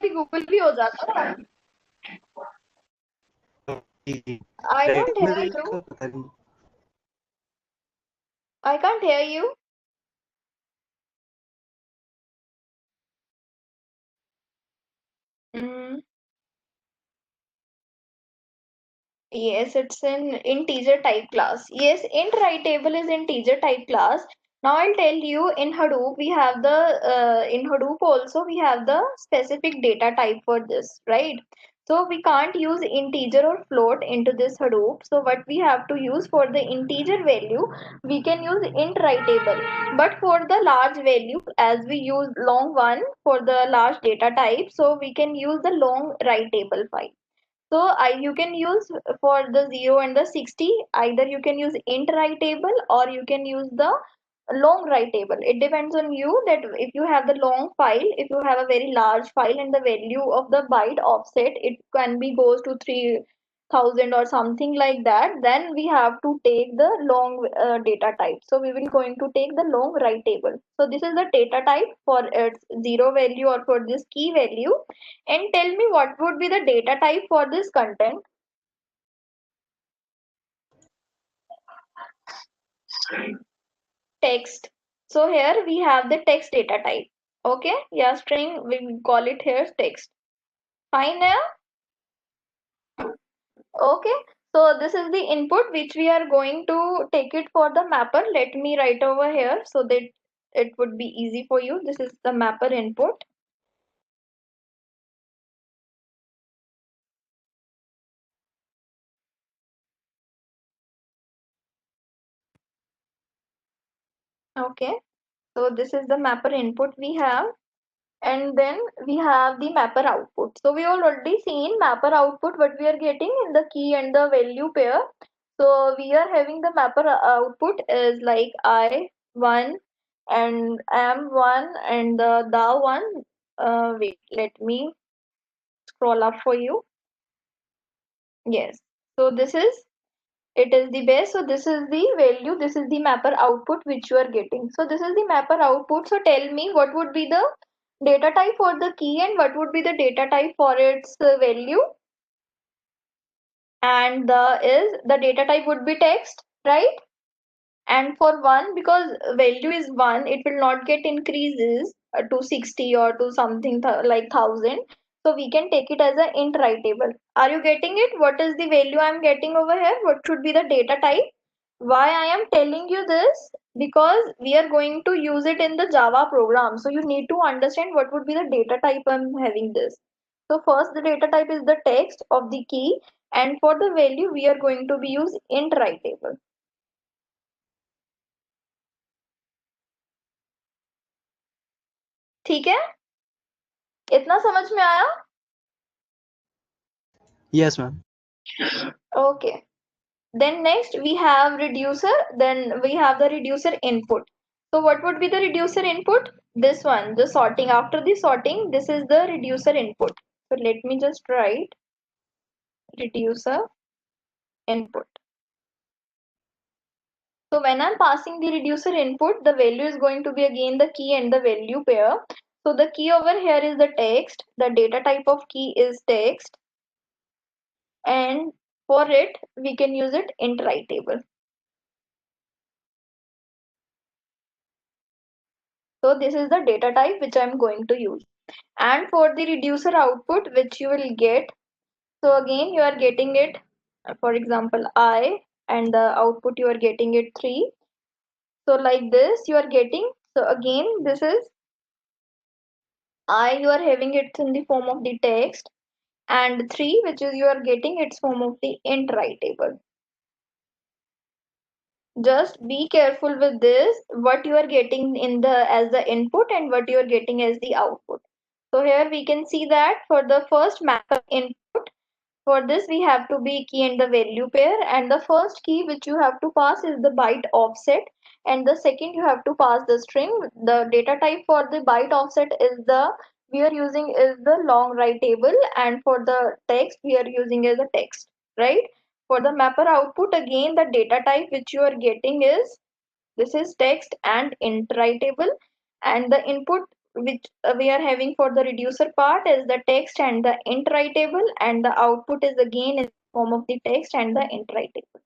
भी Google भी हो जाता है. I don't hear you. पता नहीं. I can't hear you. Mm, yes, it's an integer type class. Yes, int writable is integer type class. Now I'll tell you in Hadoop we have the in Hadoop also we have the specific data type for this, right? So we can't use integer or float into this Hadoop. So what we have to use for the integer value, we can use int writable. But for the large value, as we use long one for the large data type, so we can use the long writable file. So you can use for the 0 and the 60, either you can use int writable or you can use the long writable. It depends on you that if you have the long file, if you have a very large file and the value of the byte offset, it can be goes to 3000 or something like that, then we have to take the long data type. So we will going to take the long writable. So this is the data type for its 0 value or for this key value. And tell me what would be the data type for this content? Text. So here we have the text data type. Okay, yeah, string, we call it here text. Fine now? Okay, so this is the input which we are going to take it for the mapper. Let me write over here so that it would be easy for you. This is the mapper input. Okay, so this is the mapper input we have. And then we have the mapper output. So we already seen mapper output what we are getting in the key and the value pair. So we are having the mapper output is like I1 and am1 and the one. Wait, let me scroll up for you. Yes. So this is it is the base. So this is the value. This is the mapper output which you are getting. So this is the mapper output. So tell me what would be the data type for the key and what would be the data type for its value. And the data type would be text, right? And for one, because value is one, it will not get increases to 60 or to something like 1000. So we can take it as an int writable. Are you getting it? What is the value I'm getting over here? What should be the data type? Why I am telling you this? Because we are going to use it in the Java program. So you need to understand what would be the data type I'm having this. So first the data type is the text of the key, and for the value we are going to be use int writable. ठीक है? इतना समझ में आया? Yes, ma'am. Okay. Then next we have reducer. Then we have the reducer input. So what would be the reducer input? This one, the sorting. After the sorting, this is the reducer input. So let me just write reducer input. So when I'm passing the reducer input, the value is going to be again the key and the value pair. So the key over here is the text. The data type of key is text. And for it, we can use it int writable. So this is the data type which I'm going to use. And for the reducer output which you will get, so again you are getting it, for example I, and the output you are getting it 3. So like this you are getting, so again this is I, you are having it in the form of the text, and 3 which is you are getting its form of the int writable. Just be careful with this, what you are getting in the as the input and what you are getting as the output. So here we can see that for the first mapper input, for this we have to be key and the value pair, and the first key which you have to pass is the byte offset, and the second you have to pass the string. The data type for the byte offset is the, we are using is the long writable, and for the text we are using as a text, right? For the mapper output, again the data type which you are getting is, this is text and int writable, and the input which we are having for the reducer part is the text and the int writable, and the output is again in the form of the text and the int writable.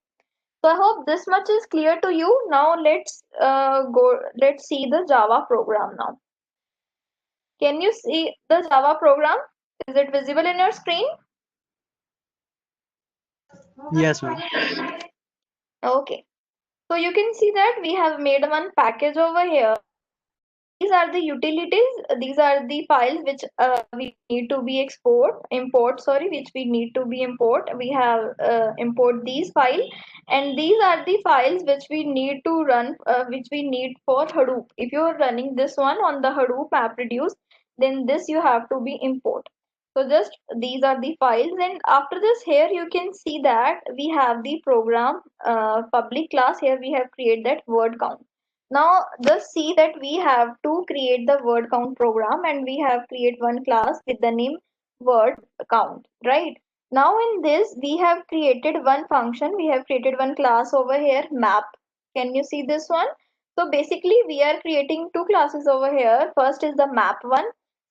So I hope this much is clear to you. Now let's see the Java program now. Can you see the Java program? Is it visible in your screen? Yes, ma'am. Okay. So you can see that we have made one package over here. These are the utilities. These are the files which we need to be import, sorry, which we need to be import. We have import these files, and these are the files which we need to run, which we need for Hadoop. If you are running this one on the Hadoop MapReduce, then this you have to be import. So just these are the files, and after this here you can see that we have the program public class. Here we have created that word count. Now just see that we have to create the word count program, and we have create one class with the name word count, right? Now in this we have created one function, we have created one class over here, map. Can you see this one? So basically we are creating two classes over here. First is the map one,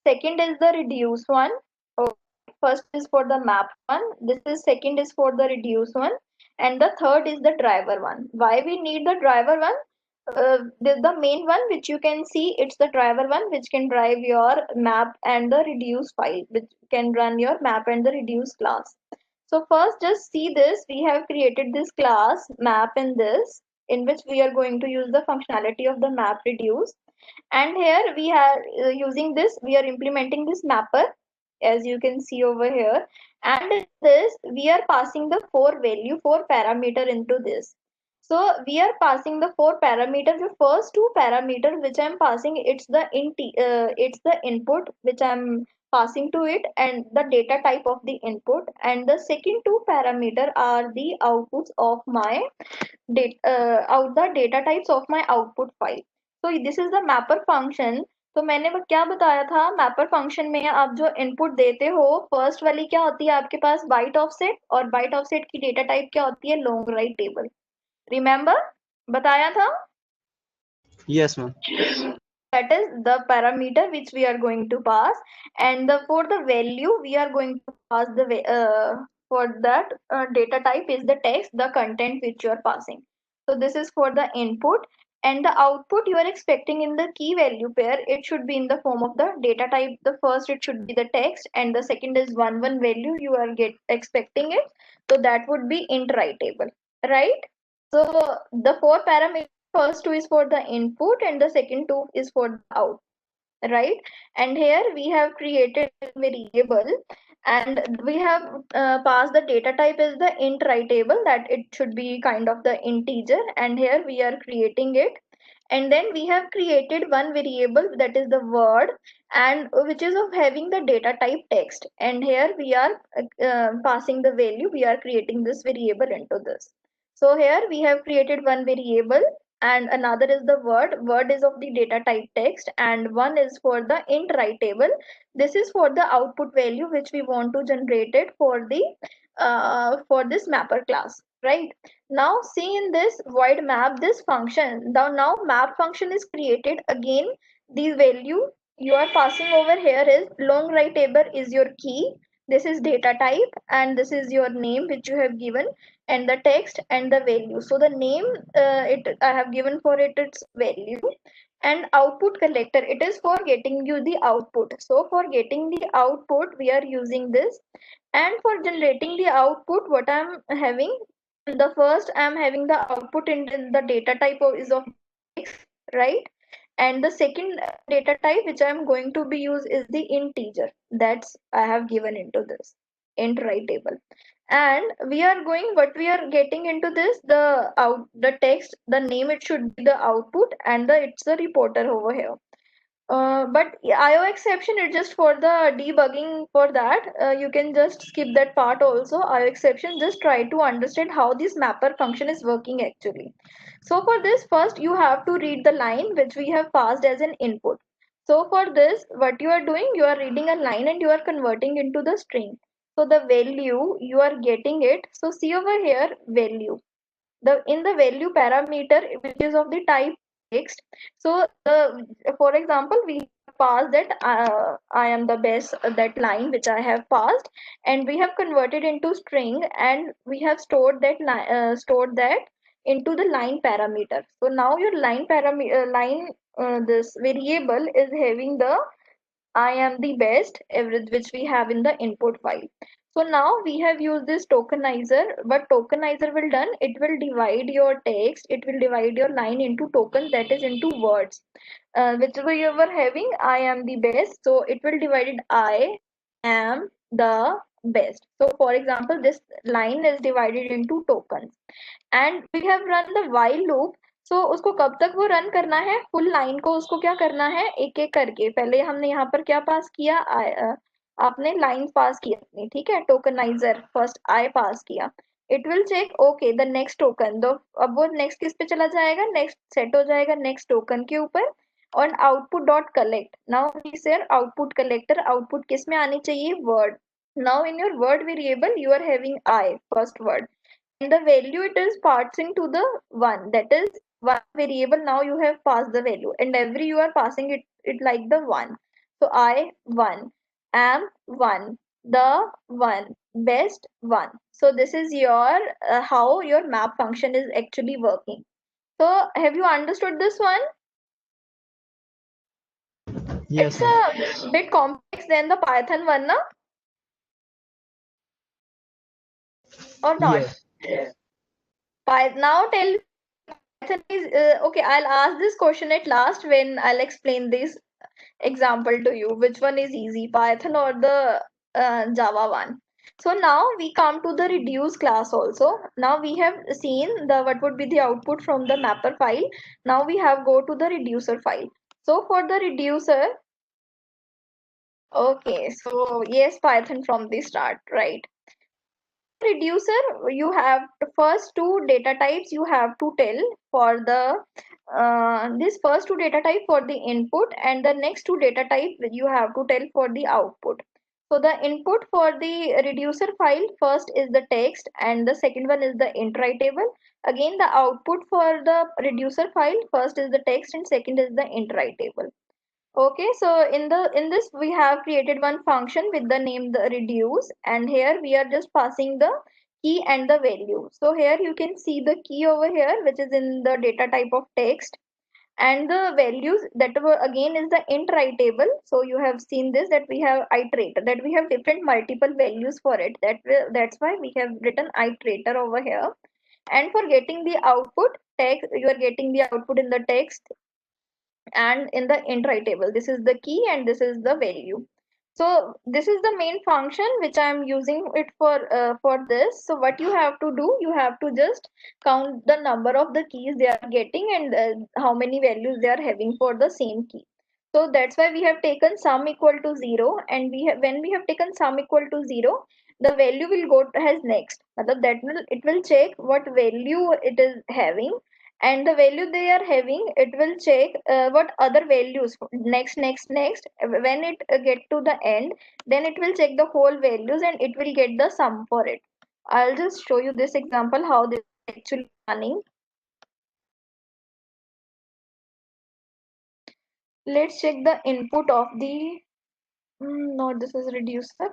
second is the reduce one. Okay. First is for the map one, this is second is for the reduce one, and the third is the driver one. Why we need the driver one? The main one which you can see, it's the driver one which can drive your map and the reduce file, which can run your map and the reduce class. So first just see this, we have created this class map in this, in which we are going to use the functionality of the map reduce, and here we are using this, we are implementing this mapper, as you can see over here, and in this we are passing the four parameter into this. So we are passing the four parameters. The first two parameters which I'm passing, it's the input which I'm passing to it, and the data type of the input, and the second two parameter are the outputs of my out the data types of my output file. So this is the mapper function. तो मैंने वो क्या बताया था, mapper function में आप जो input देते हो, फर्स्ट वाली क्या होती है आपके पास, बाइट ऑफसेट, और बाइट ऑफसेट की डेटा टाइप क्या होती है, लॉन्ग राइट टेबल. रिमेम्बर, बताया था. Yes, ma'am. That is the parameter which we are going to pass, and for the value we are going to pass for that data type is the text, the content which you are passing. So this is for the input, and the output you are expecting in the key value pair, it should be in the form of the data type. The first it should be the text, and the second is one value you are expecting it, so that would be int writable, right? So the four parameters, first two is for the input and the second two is for the out, right? And here we have created a variable, and we have passed the data type as the int writable, that it should be kind of the integer, and here we are creating it. And then we have created one variable, that is the word, and which is of having the data type text, and here we are passing the value, we are creating this variable into this. So here we have created one variable, and another is the word is of the data type text, and one is for the int writable. This is for the output value which we want to generate it for this mapper class, right? Now see in this void map, this function, the now map function is created again. The value you are passing over here is long writable is your key, This is data type, and this is your name which you have given, and the text and the value. So the name, it I have given for it its value. And output collector, it is for getting you the output. So for getting the output we are using this. And for generating the output, what I'm having, the first I'm having the output in the data type is of text, right? And the second data type which I'm going to be used is the integer, that's I have given into this int writable. And we are going, what we are getting into this, the text, the name, it should be the output, and it's the reporter over here. But IO exception is just for the debugging. For that, you can just skip that part also. IO exception, just try to understand how this mapper function is working actually. So for this, first you have to read the line which we have passed as an input. So for this, what you are doing, you are reading a line and you are converting into the string. So the value you are getting it. So see over here, value, the in the value parameter which is of the type text. So the, for example, we pass that I am the best, that line which I have passed, and we have converted into string, and we have stored that stored that into the line parameter. So now your line parameter, line, this variable is having the I am the best average which we have in the input file. So now we have used this tokenizer. What tokenizer will done, it will divide your text, it will divide your line into tokens, that is into words. Whichever you were having, I am the best, so it will divide it, I am the best. So for example, this line is divided into tokens. And we have run the while loop. So उसको कब तक वो run करना है, full line को उसको क्या करना है, एक एक करके. पहले हमने यहाँ पर क्या पास किया, आपने लाइन पास की अपनी, ठीक है, टोकनाइजर फर्स्ट आई पास किया. It will check okay the next token, दो अब वो नेक्स्ट किस पे चला जाएगा, नेक्स्ट सेट हो जाएगा नेक्स्ट टोकन के ऊपर. और output dot collect, now we say output collector, output किस में आनी चाहिए, word. Now in your word variable you are having I first word, and the value it is passing to the one, that is one variable. Now you have passed the value, and every you are passing it like the one. So I one, am one, the one, best one. So this is your how your map function is actually working. So have you understood this one? Yes, It's ma'am. a bit complex than the Python one, na? Or not? Yes. Now tell Python is okay. I'll ask this question at last when I'll explain this example to you. Which one is easy, Python or the Java one? So now we come to the reduce class also. Now we have seen the what would be the output from the mapper file. Now we have go to the reducer file. So for the reducer, okay, so yes, Python from the start, right? Reducer, you have the first two data types you have to tell for the this first two data type for the input, and the next two data type you have to tell for the output. So the input for the reducer file first is the text, and the second one is the int writable. Again, the output for the reducer file first is the text and second is the int writable. Okay, so in this we have created one function with the name the reduce, and here we are just passing the key and the value. So here you can see the key over here which is in the data type of text, and the values that were again is the int writable. So you have seen this, that we have iterator, that we have different multiple values for it, that's why we have written iterator over here. And for getting the output text, you are getting the output in the text and in the int table, this is the key and this is the value. So this is the main function which I am using it for this. So what you have to do, you have to just count the number of the keys they are getting, and how many values they are having for the same key. So that's why we have taken sum equal to 0, and we have, when we have taken sum equal to 0, the value will go to as next. Matlab that will, it will check what value it is having, and the value they are having, it will check what other values next next next. When it get to the end, then it will check the whole values and it will get the sum for it. I'll just show you this example how this is actually running. Let's check the input of the no, this is reducer.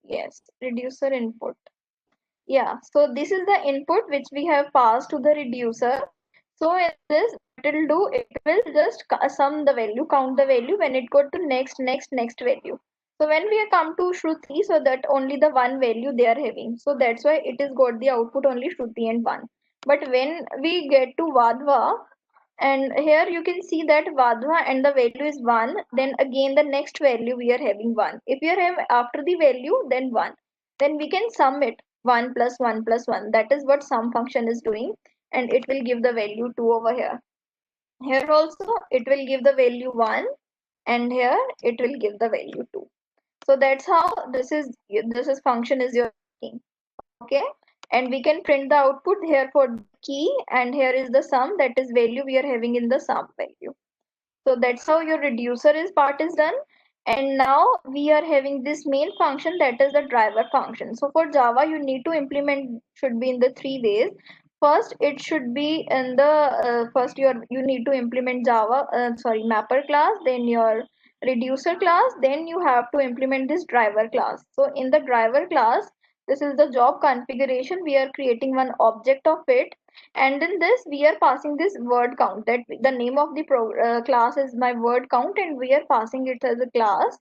Yes, reducer input. Yeah, so this is the input which we have passed to the reducer. So in this, what it will do, it will just sum the value, count the value when it go to next value. So when we come to Shruti, so that only the one value they are having. So that's why it is got the output only Shruti and one. But when we get to Vadva, and here you can see that Vadva and the value is 1, then again the next value we are having 1. If you have after the value, then 1. Then we can sum it 1 plus 1 plus 1. That is what sum function is doing, and it will give the value 2 over here. Here also it will give the value 1, and here it will give the value 2. So that's how this is function is your working. Okay, and we can print the output here for key, and here is the sum, that is value we are having in the sum value. So that's how your reducer is part is done. And now we are having this main function, that is the driver function. So for Java, you need to implement should be in the three ways. First, it should be in the first you need to implement Java mapper class, then your reducer class, then you have to implement this driver class. So in the driver class, this is the job configuration. We are creating one object of it, and in this we are passing this word count, that the name of the class is my word count, and we are passing it as a class,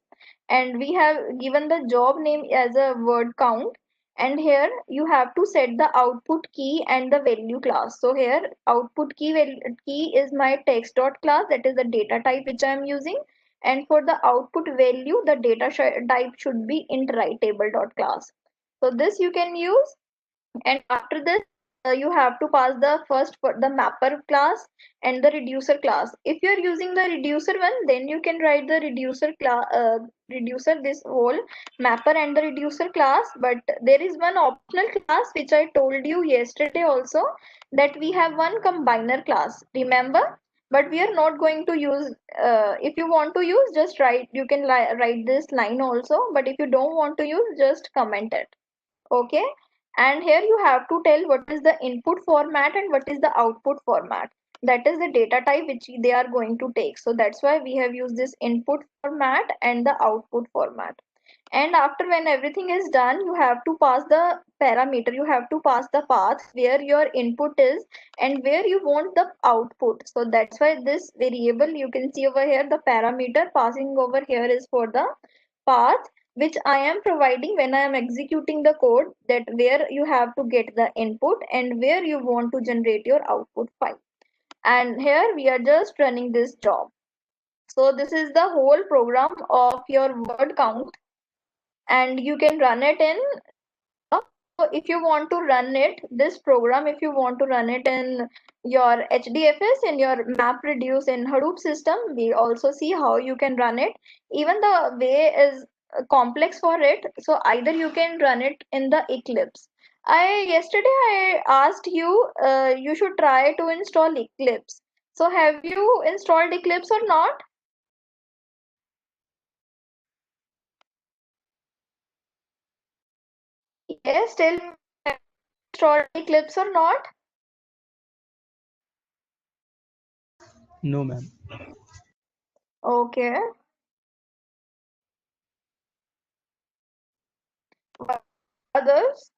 and we have given the job name as a word count. And here you have to set the output key and the value class. So here output key is my text dot class, that is the data type which I am using, and for the output value the data type should be int writable dot class. So this you can use. And after this, you have to pass the first for the mapper class and the reducer class. If you are using the reducer one, then you can write the reducer this whole mapper and the reducer class. But there is one optional class which I told you yesterday also, that we have one combiner class, remember? But we are not going to use. If you want to use, just write, you can write this line also, but if you don't want to use, just comment it. Okay, and here you have to tell what is the input format and what is the output format, that is the data type which they are going to take. So that's why we have used this input format and the output format. And after when everything is done, you have to pass the parameter, you have to pass the path where your input is and where you want the output. So that's why this variable you can see over here, the parameter passing over here is for the path which I am providing when I am executing the code, that where you have to get the input and where you want to generate your output file. And here we are just running this job. So this is the whole program of your word count, and you can run it in. So if you want to run it, this program, if you want to run it in your HDFS and your map reduce in Hadoop system, we also see how you can run it. Even the way is complex for it. So either you can run it in the Eclipse. Yesterday I asked you, you should try to install Eclipse. So have you installed Eclipse or not? Yes, tell me, have you installed Eclipse or not? No, ma'am. Okay. What others?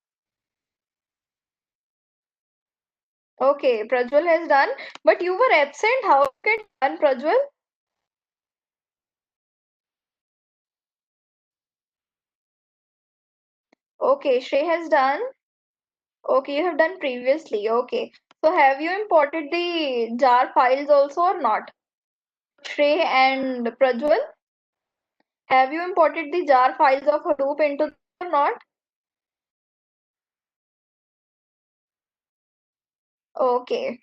Okay, Prajwal has done, but you were absent. How you can done, Prajwal? Okay, Shrey has done. Okay, you have done previously. Okay. So have you imported the jar files also or not? Shrey and Prajwal, have you imported the jar files of Hadoop into or not? Okay.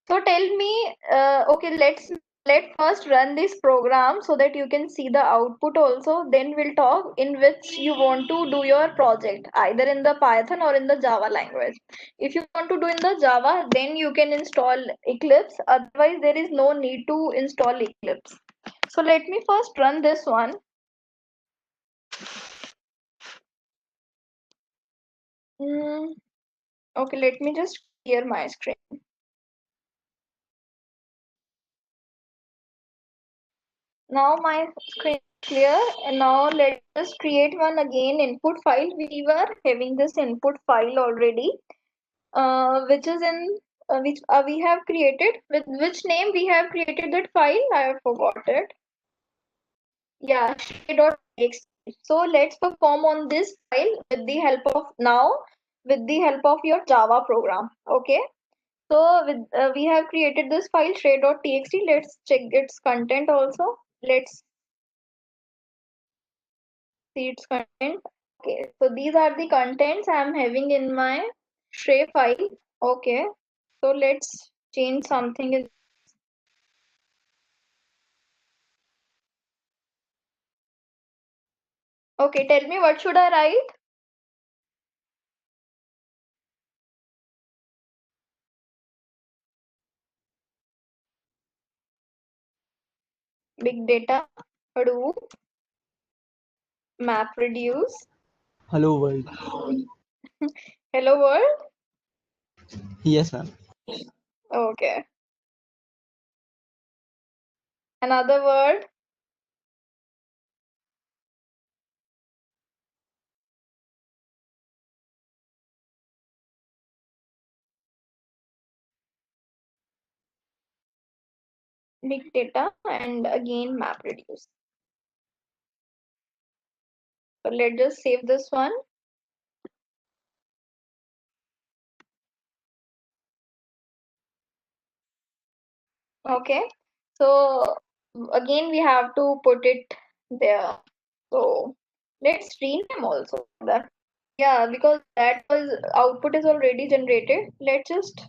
So tell me, okay, let first run this program so that you can see the output also. Then we'll talk in which you want to do your project, either in the Python or in the Java language. If you want to do in the Java, then you can install Eclipse. Otherwise, there is no need to install Eclipse. So let me first run this one. Mm, okay, let me just clear my screen. Now my screen Clear? And now let's just create one again input file. We were having this input file already, which is in which we have created. With which name we have created that file? I have forgot it. Yeah, shay.txt. So let's perform on this file with the help of with the help of your Java program. Okay. So we have created this file shay.txt. Let's check its content also. Let's see its content. Okay, so these are the contents I am having in my Shay file. Okay, so let's change something. Okay, tell me what should I write? Big data, Hadoop, MapReduce. Hello world. Hello world. Yes, ma'am. Okay, another word. Big data and again MapReduce. So let's just save this one. Okay, so again we have to put it there. So let's rename also that. Yeah, because that was output is already generated. Let's just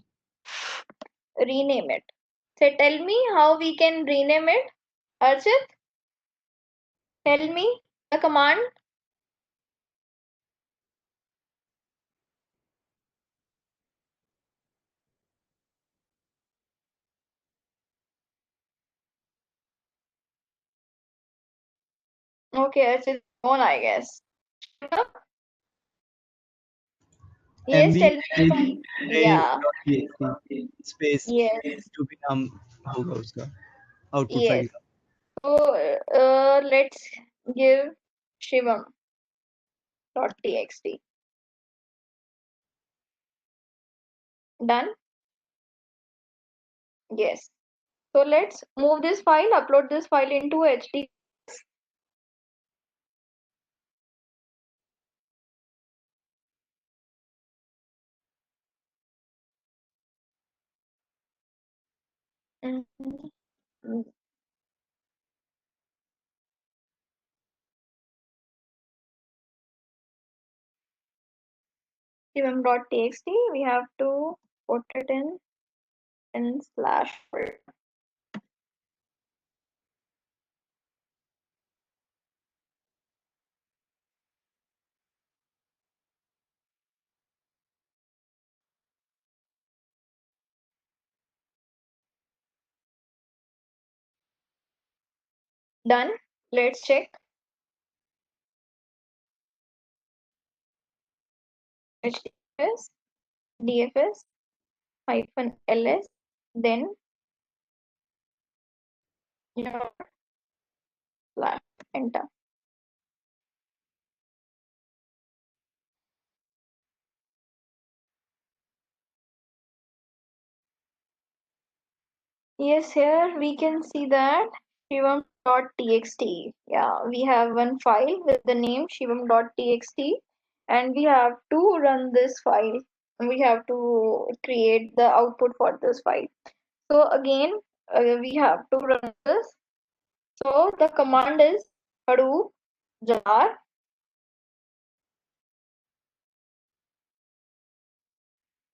rename it. So tell me how we can rename it. Archit, tell me the command. Okay, Archit, on I guess. Yes, MV tell me the command. Yeah. array.txt space Yes. जो भी नाम होगा उसका output Yes. File का. So let's give shivam.txt. Done. Yes. So let's move this file, upload this file into HD. Mhm. Shivam.txt, we have to put it in slash folder. Done. Let's check HDFS, DFS hyphen ls, then your slash enter. Yes, here we can see that shivam.txt. Yeah, we have one file with the name shivam.txt and we have to run this file. We have to create the output for this file. So again, we have to run this. So the command is hadoop jar.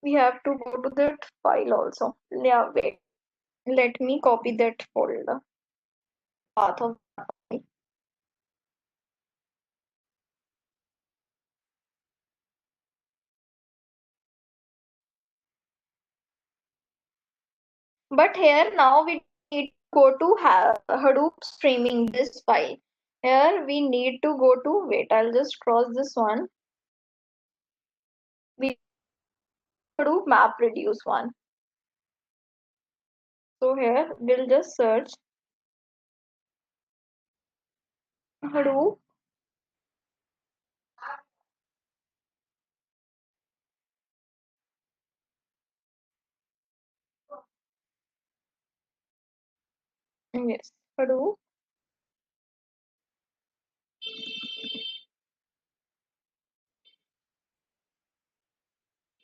We have to go to that file also. Yeah, wait. Let me copy that folder path of that file. But here now we need to go to Hadoop streaming this file. Here we need to go to, wait, I'll just cross this one. We Hadoop map reduce one. So here we'll just search Hadoop. Yes, Hadoop.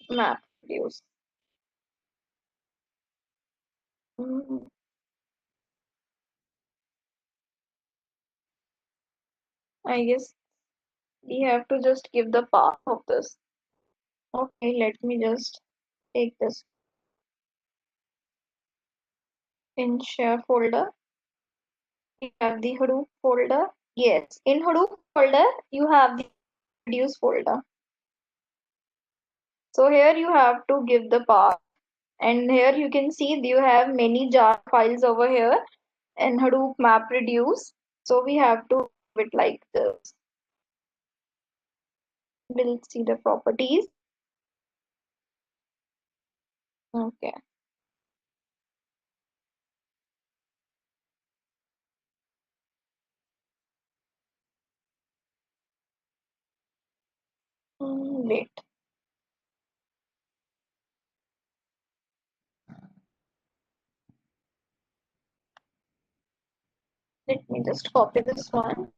MapReduce. Mm, I guess we have to just give the path of this. Okay, let me just take this in share folder. We have the Hadoop folder. Yes, in Hadoop folder, you have the reduce folder. So here you have to give the path. And here you can see you have many jar files over here and Hadoop map reduce. So we have to do it like this. We'll see the properties. Okay. Wait. Let me just copy this one.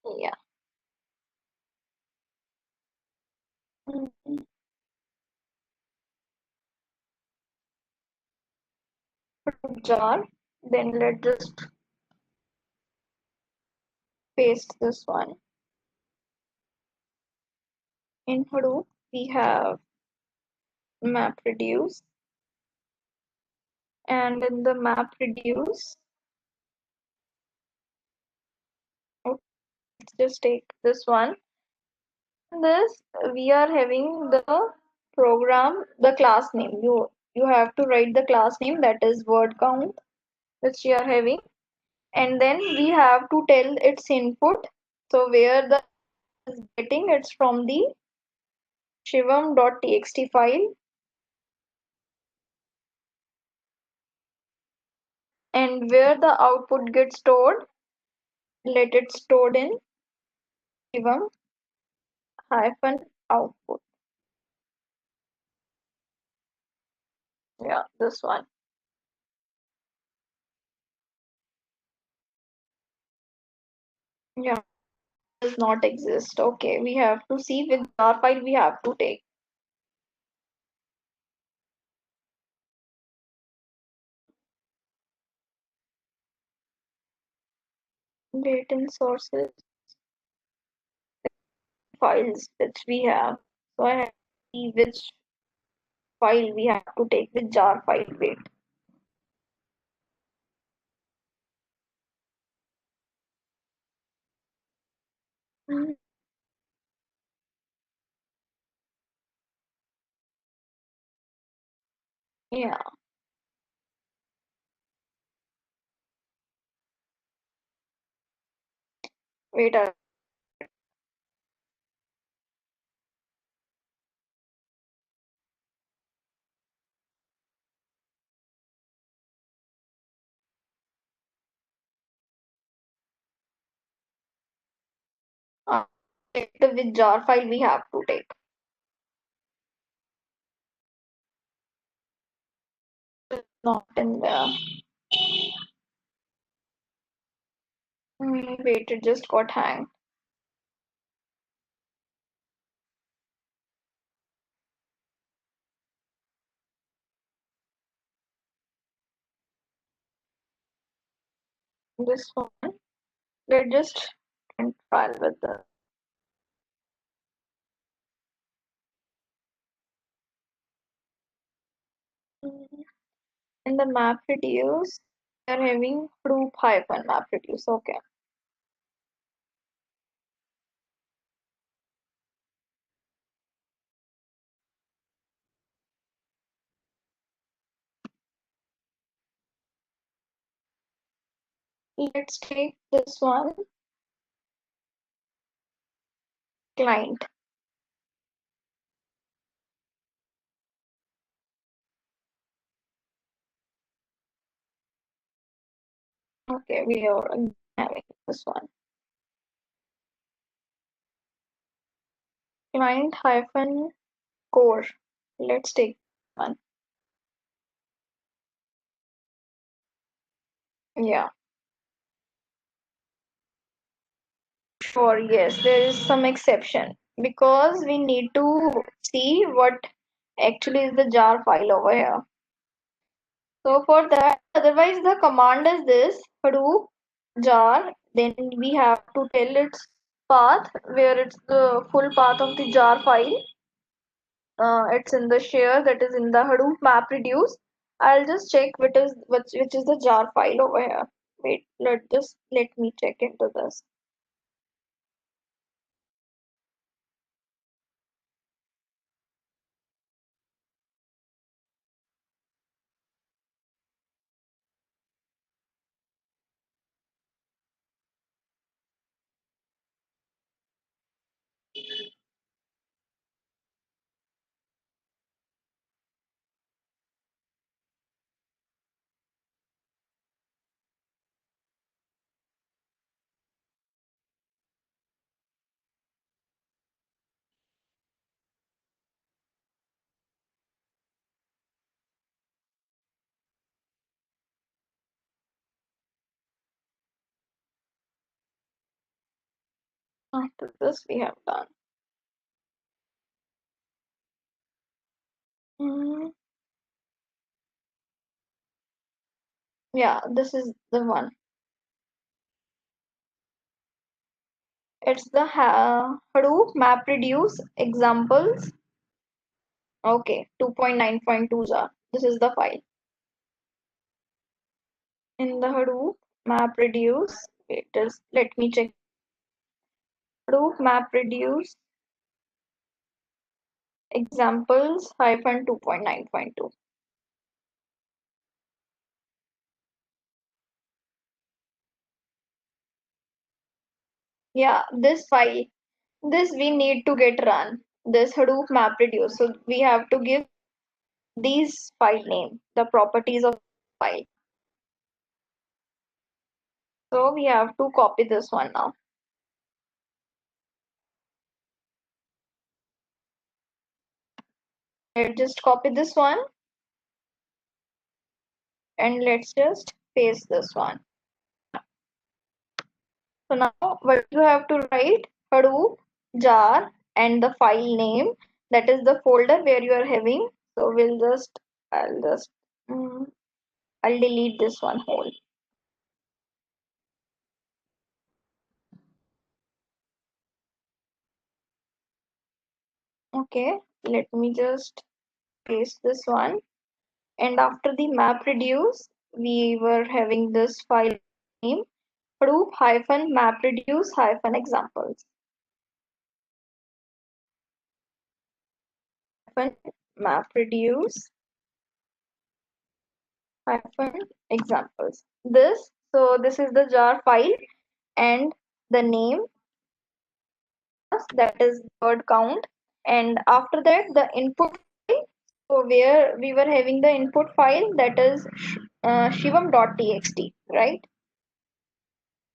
Yeah. Mm, Hadoop jar. Then let's just paste this one. In Hadoop, we have map reduce. And in the map reduce, okay, let's just take this one. In this, we are having the program, the class name. You have to write the class name, that is word count, which you are having. And then we have to tell its input. So where the is getting, it's from the shivam.txt file. And where the output gets stored, let it stored in shivam hyphen output. Yeah, this one. Yeah, does not exist. Okay, we have to see with jar file we have to take. Data sources files which we have. So I have to see which file we have to take with jar file. Wait. Mm, Yeah, wait. Uh, take the with jar file we have to take. Not in there. Wait, it just got hanged. This one. Let's just file with the. Mm, In the map reduce, we are having Hadoop hyphen map reduce. Okay. Let's take this one, client. Okay, we are having this one. Client hyphen core. Let's take one. Yeah, sure. Yes, there is some exception because we need to see what actually is the jar file over here. So for that, otherwise the command is this Hadoop jar. Then we have to tell its path where it's the full path of the jar file. It's in the share that is in the Hadoop map reduce. I'll just check which is the jar file over here. Wait, let me check into this. After this we have done. Mm, yeah, this is the one. It's the Hadoop map reduce examples. Okay, 2.9.2 jar. This is the file. In the Hadoop map reduce, let me check. Hadoop map reduce examples hyphen 2.9.2. Yeah, this file, this we need to get run. This Hadoop map reduce. So we have to give these file name, the properties of file. So we have to copy this one now. Let's just copy this one and let's just paste this one. So now what you have to write Hadoop jar and the file name, that is the folder where you are having. So I'll just mm, I'll delete this one whole. Okay, let me just paste this one. And after the map reduce, we were having this file name Hadoop hyphen map reduce hyphen examples hyphen map reduce hyphen examples. This is the jar file and the name, that is word count, and after that the input file. So where we were having the input file, that is shivam.txt, right?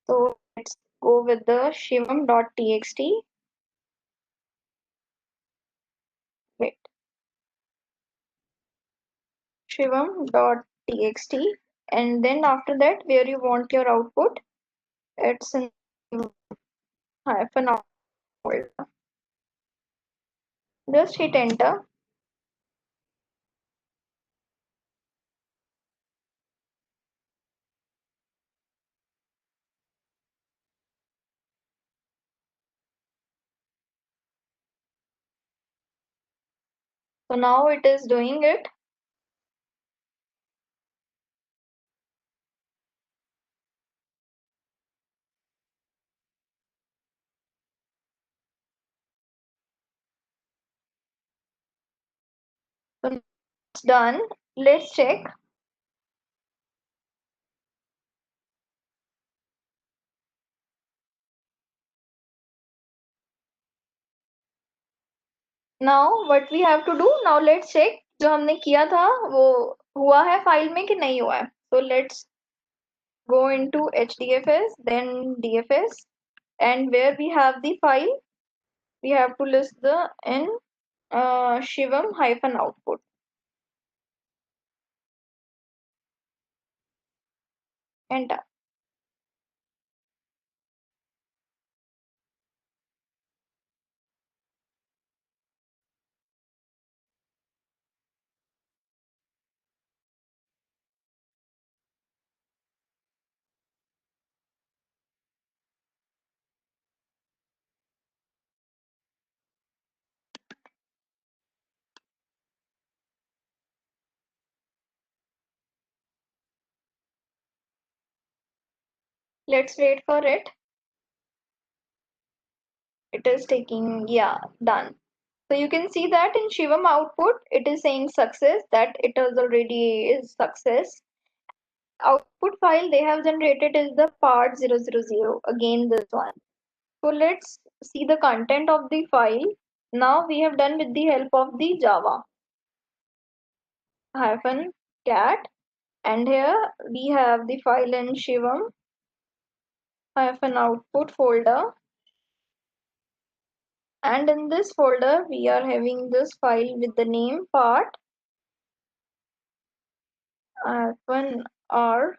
So let's go with the shivam.txt. Wait, shivam.txt, and then after that where you want your output, it's in hyphen out folder. Just hit enter. So now it is doing it. So it's done. Let's check. Now what we have to do, now let's check जो हमने किया था वो हुआ है file में कि नहीं हुआ है. So let's go into HDFS, then DFS, and where we have the file, we have to list the in Shivam hyphen output. Enter. Let's wait for it. It is taking, yeah, done. So you can see that in Shivam output, it is saying success, that it is already is success. Output file they have generated is the part 000, again this one. So let's see the content of the file. Now we have done with the help of the Java hyphen cat, and here we have the file in Shivam hyphen output folder, and in this folder we are having this file with the name part hyphen r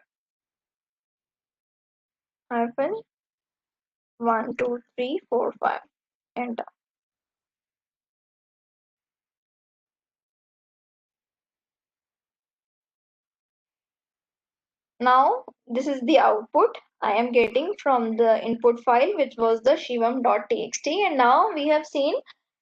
hyphen 1 2 3 4 5. Enter. Now this is the output I am getting from the input file, which was the shivam.txt, and now we have seen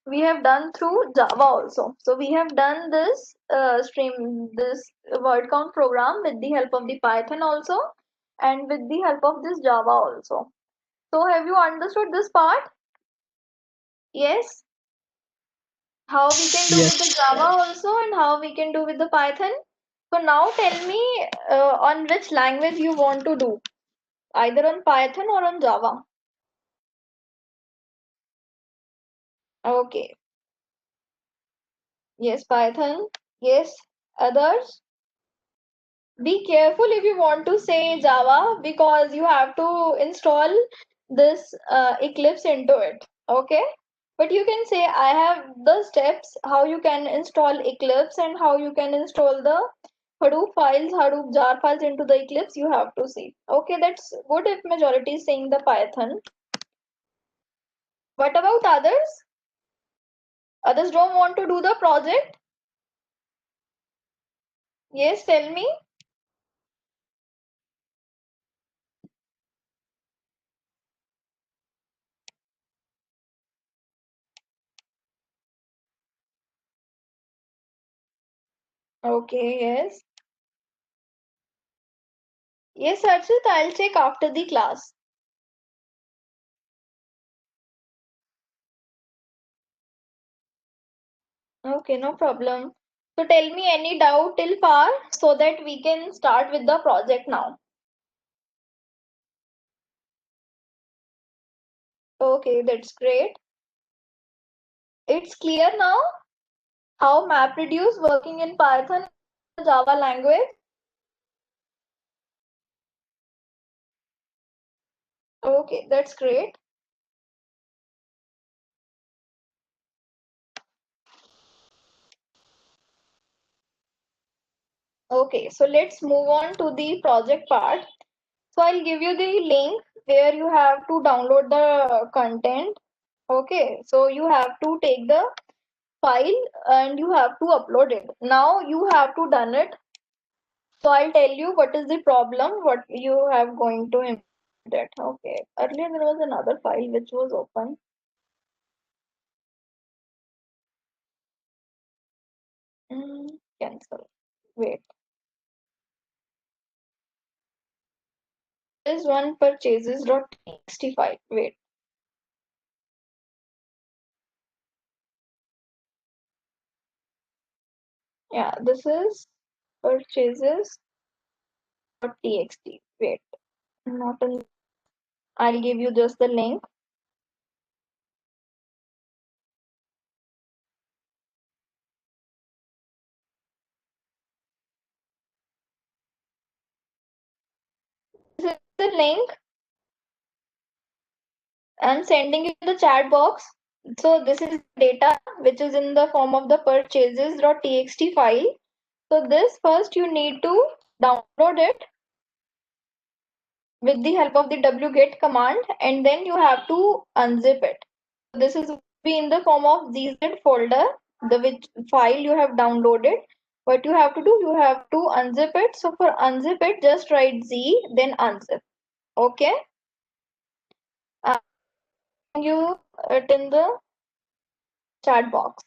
we have done through Java also. So we have done this this word count program with the help of the Python also, and with the help of this Java also. So have you understood this part? Yes. How we can do with the Yes. Java also, and how we can do with the Python. So now tell me on which language you want to do, either on Python or on Java. Okay. Yes, Python. Yes. Others? Be careful if you want to say Java, because you have to install this Eclipse into it. Okay. But you can say I have the steps how you can install Eclipse and how you can install the Hadoop files, Hadoop jar files into the Eclipse. You have to see. Okay, that's good if majority is saying the Python. What about others? Others don't want to do the project? Yes, tell me. Okay, yes. Yes, Archit, I'll check after the class. Okay, no problem. So tell me any doubt till far so that we can start with the project now. Okay, that's great. It's clear now how MapReduce working in Python Java language. Okay, that's great. Okay, so let's move on to the project part. So I'll give you the link where you have to download the content. Okay, so you have to take the file and you have to upload it. Now you have to done it. So I'll tell you what is the problem, what you have going to implement it. Okay. Earlier there was another file which was open. Cancel. Wait. There is one purchases.txt file. Wait. Yeah, this is purchases.txt. Wait. Not an. I'll give you just the link. This link. I'm sending you the chat box. So this is data which is in the form of the purchases.txt file. So this first you need to download it with the help of the wget command, and then you have to unzip it. This is be in the form of gz folder, the which file you have downloaded. What you have to do, you have to unzip it. So for unzip it, just write z then unzip. Okay, you it in the chat box.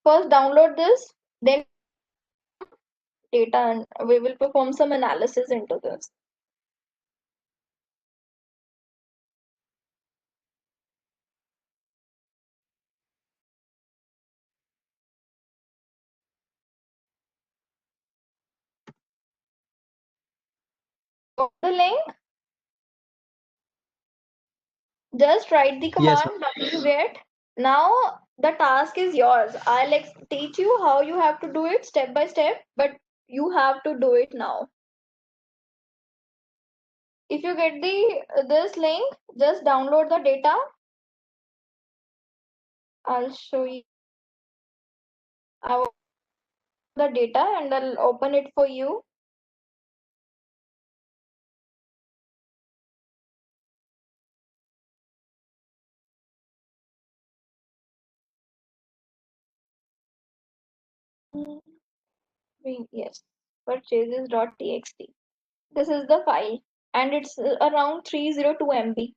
First download this, then data, and we will perform some analysis into this. Got the link? Just write the Yes, command wget. Now the task is yours. I'll teach you how you have to do it step by step, but you have to do it now. If you get the this link, just download the data. I'll show you the data and I'll open it for you. Yes, purchases.txt. This is the file and it's around 302 MB.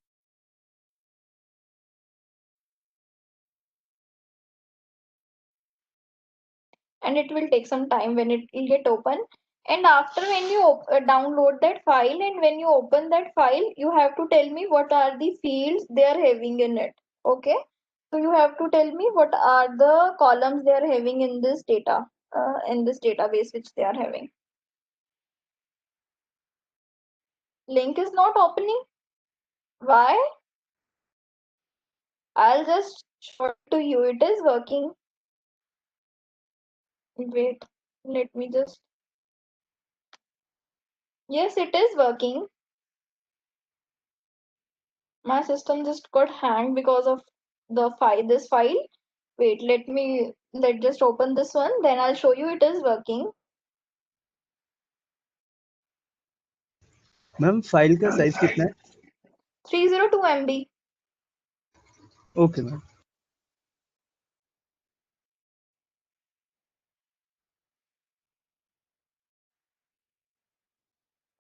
And it will take some time when it will get open. And after when you download that file and when you open that file, you have to tell me what are the fields they are having in it. Okay, so you have to tell me what are the columns they are having in this data, in this database which they are having. Link is not opening. Why? I'll just show it to you. It is working. Wait, let me just. Yes, it is working. My system just got hanged because of the file, this file. Wait, let just open this one, then I'll show you it is working. Ma'am file का size कितना है? 302 MB. Okay ma'am.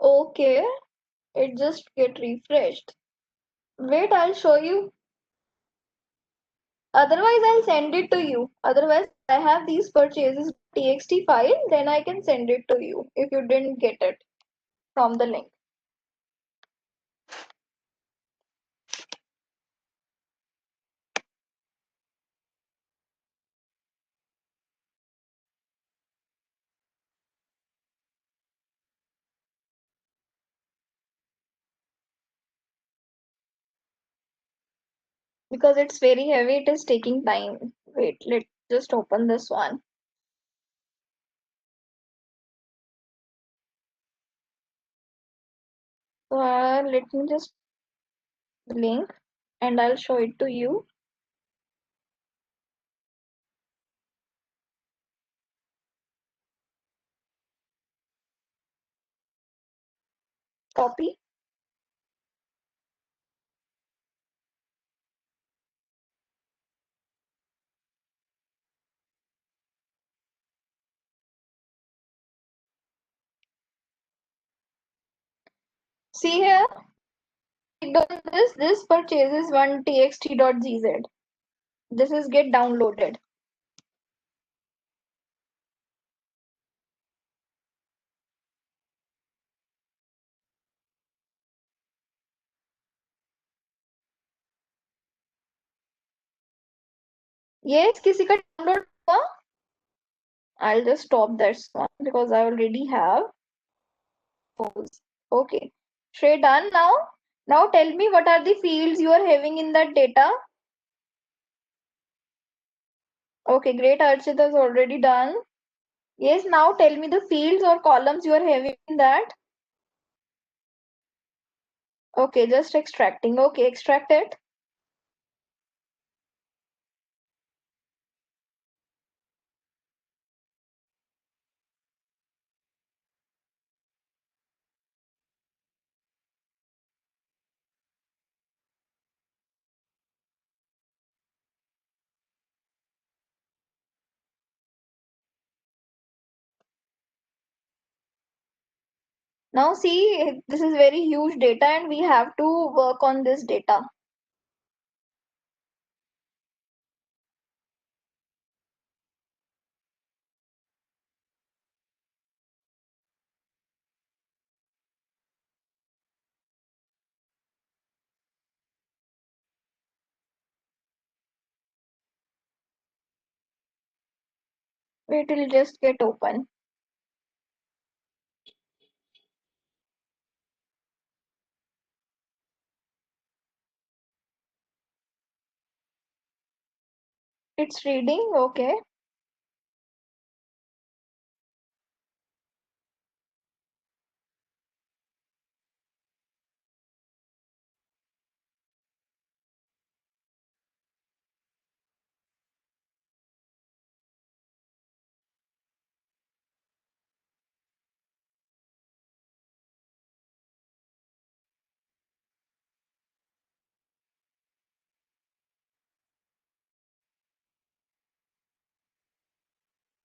Okay, it just get refreshed. Wait, I'll show you. Otherwise, I'll send it to you. Otherwise, I have these purchases txt file, then I can send it to you if you didn't get it from the link. Because it's very heavy, it is taking time. Wait, let's just open this one. So let me just link and I'll show it to you. Copy. See here, this purchases one txt.gz. This is get downloaded. Yes, किसी का download हुआ? I'll just stop this one because I already have. Okay, Shrey, done now. Now tell me what are the fields you are having in that data. Okay, great. Archit has already done. Yes, now tell me the fields or columns you are having in that. Okay, just extracting. Okay, extract it. Now see, this is very huge data and we have to work on this data. It will just get open. It's reading, okay.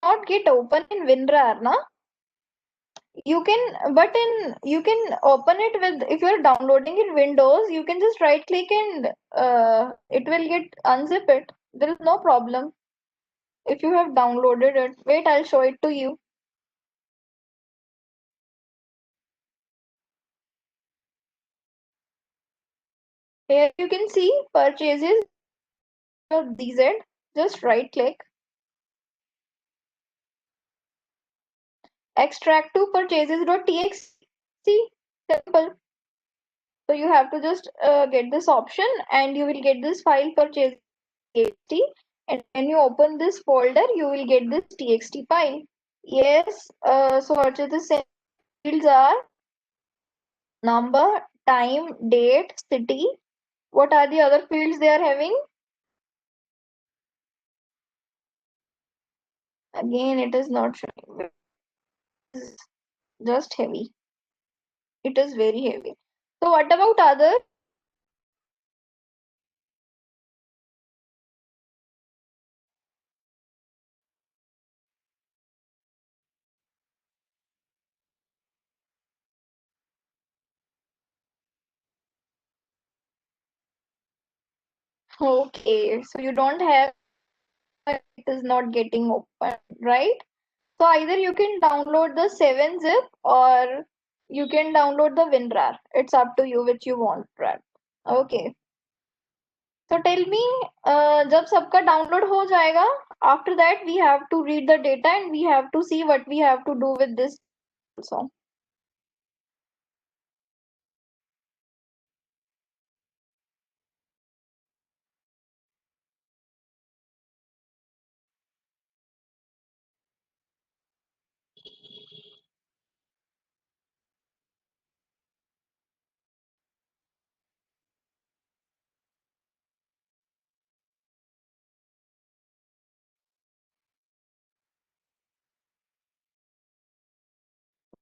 Not get open in WinRAR, na? You can, but in you can open it with if you're downloading in Windows, you can just right click and it will get unzip it. There is no problem if you have downloaded it. Wait, I'll show it to you. Here you can see purchases of DZ. Just right click, extract to purchases.txt. See, simple. So you have to just get this option and you will get this file purchase.txt, and when you open this folder you will get this txt file. Yes, so purchases fields are number, time, date, city. What are the other fields they are having? Again, it is not showing. It is just heavy. It is very heavy. So what about other? Okay, so you don't have, it is not getting open, right? So either you can download the 7-zip or you can download the WinRAR. It's up to you which you want, right? Okay. So tell me, जब सबका download हो जाएगा, after that we have to read the data and we have to see what we have to do with this also.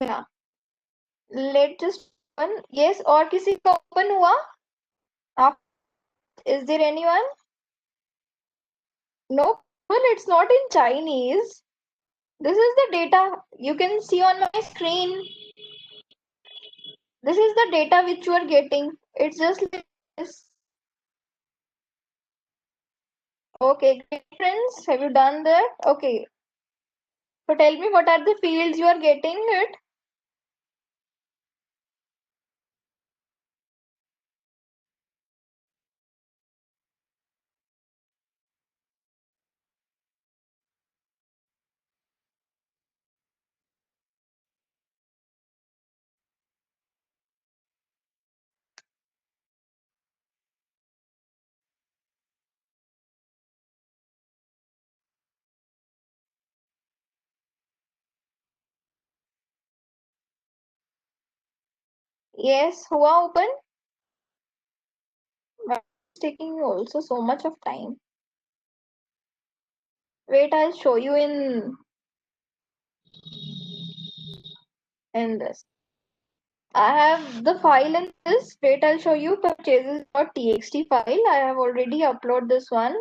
Yeah. Let's just open. Yes, और किसी का open हुआ? Af- Is there anyone? No. Well, it's not in Chinese. This is the data you can see on my screen. This is the data which you are getting. It's just like this. Okay, great friends. Have you done that? Okay. So tell me what are the fields you are getting it? Yes, हुआ open? taking also so much of time. Wait, I'll show you in this. I have the file in this. Wait, I'll show you purchases.txt file. I have already uploaded this one.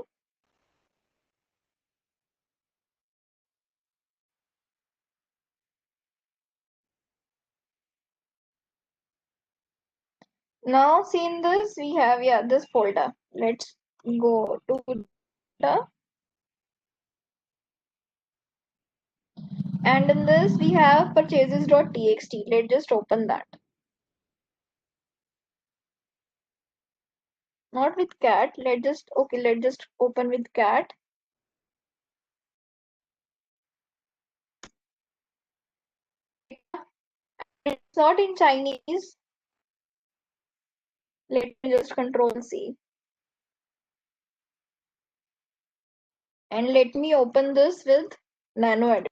Now, see in this, we have this folder. Let's go to the, and in this we have purchases.txt. Let's just open that. Not with cat. Let's just open with cat. It's not in Chinese. Let me just control C. And let me open this with nano edit.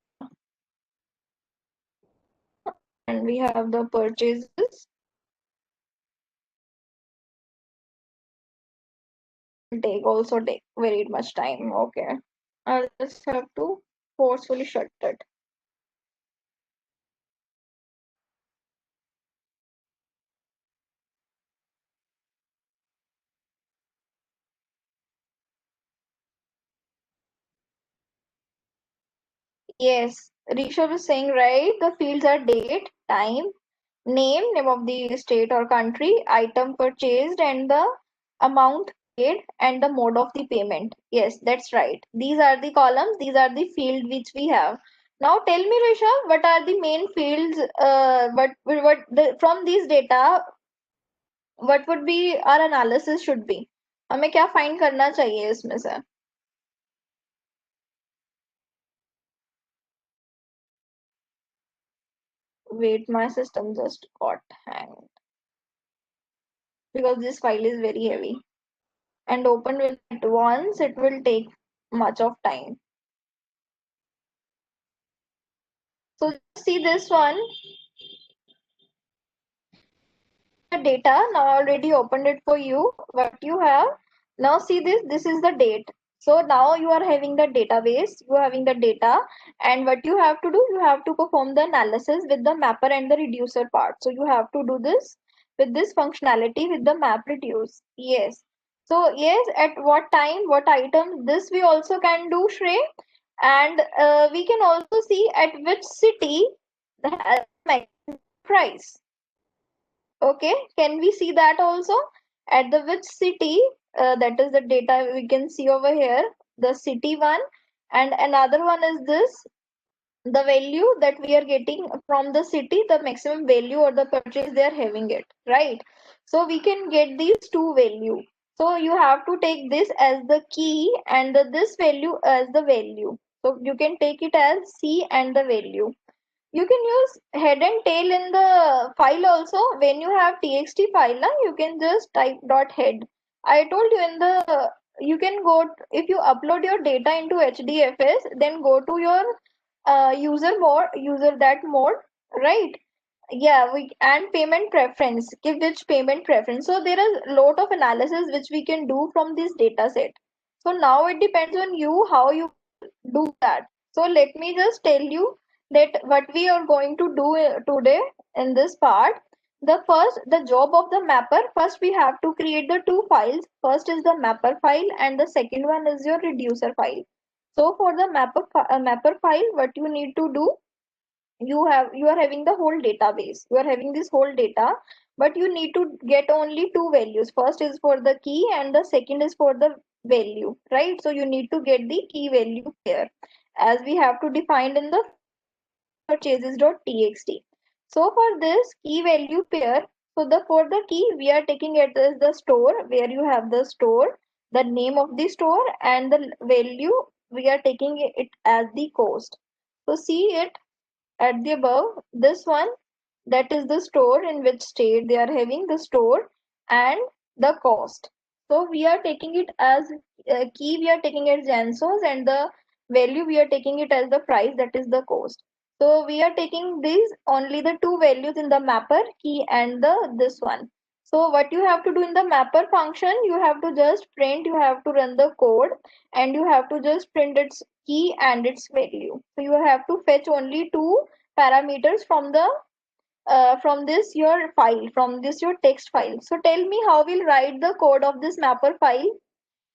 And we have the purchases. Also take very much time. Okay. I'll just have to forcefully shut it. Yes, Rishabh is saying right. The fields are date, time, name of the state or country, item purchased, and the amount paid, and the mode of the payment. Yes, that's right. These are the columns. These are the field which we have. Now tell me, Rishabh, what are the main fields? From these data, what would be our analysis should be? हमें क्या find करना चाहिए इसमें से? Wait, my system just got hanged because this file is very heavy. And open it at once, it will take much of time. So see this one, the data. Now I already opened it for you. What you have now, see this is the date. So now you are having the database, you are having the data, and what you have to do, you have to perform the analysis with the mapper and the reducer part. So you have to do this with this functionality with the map reduce. Yes. So yes, at what time, what items, this we also can do, Shrey. And we can also see at which city has maximum price. Okay, can we see that also? At the which city, that is the data we can see over here, the city one, and another one is this, the value that we are getting from the city, the maximum value or the purchase they are having it, right? So we can get these two value. So you have to take this as the key and this value as the value. So you can take it as C and the value. You can use head and tail in the file also. When you have txt file, you can just type dot head. I told you in the, you can go, if you upload your data into HDFS, then go to your user that mode, right? Yeah, we and payment preference, give which payment preference. So there is a lot of analysis which we can do from this data set. So now it depends on you how you do that. So let me just tell you that what we are going to do today in this part. The job of the mapper, first we have to create the two files. First is the mapper file and the second one is your reducer file. So for the mapper file, what you need to do, you are having the whole database, you are having this whole data, but you need to get only two values. First is for the key and the second is for the value, right? So you need to get the key value here as we have to define in the purchases.txt. So for this key value pair, so the for the key we are taking it as the store, where you have the store, the name of the store, and the value we are taking it as the cost. So see it at the above, this one, that is the store, in which state they are having the store, and the cost. So we are taking it as key, we are taking it as Jansos, and the value we are taking it as the price, that is the cost. So we are taking these only the two values in the mapper, key and the this one. So what you have to do in the mapper function, you have to just print, you have to run the code, and you have to just print its key and its value. So you have to fetch only two parameters from this your file, from this your text file. So tell me how we'll write the code of this mapper file.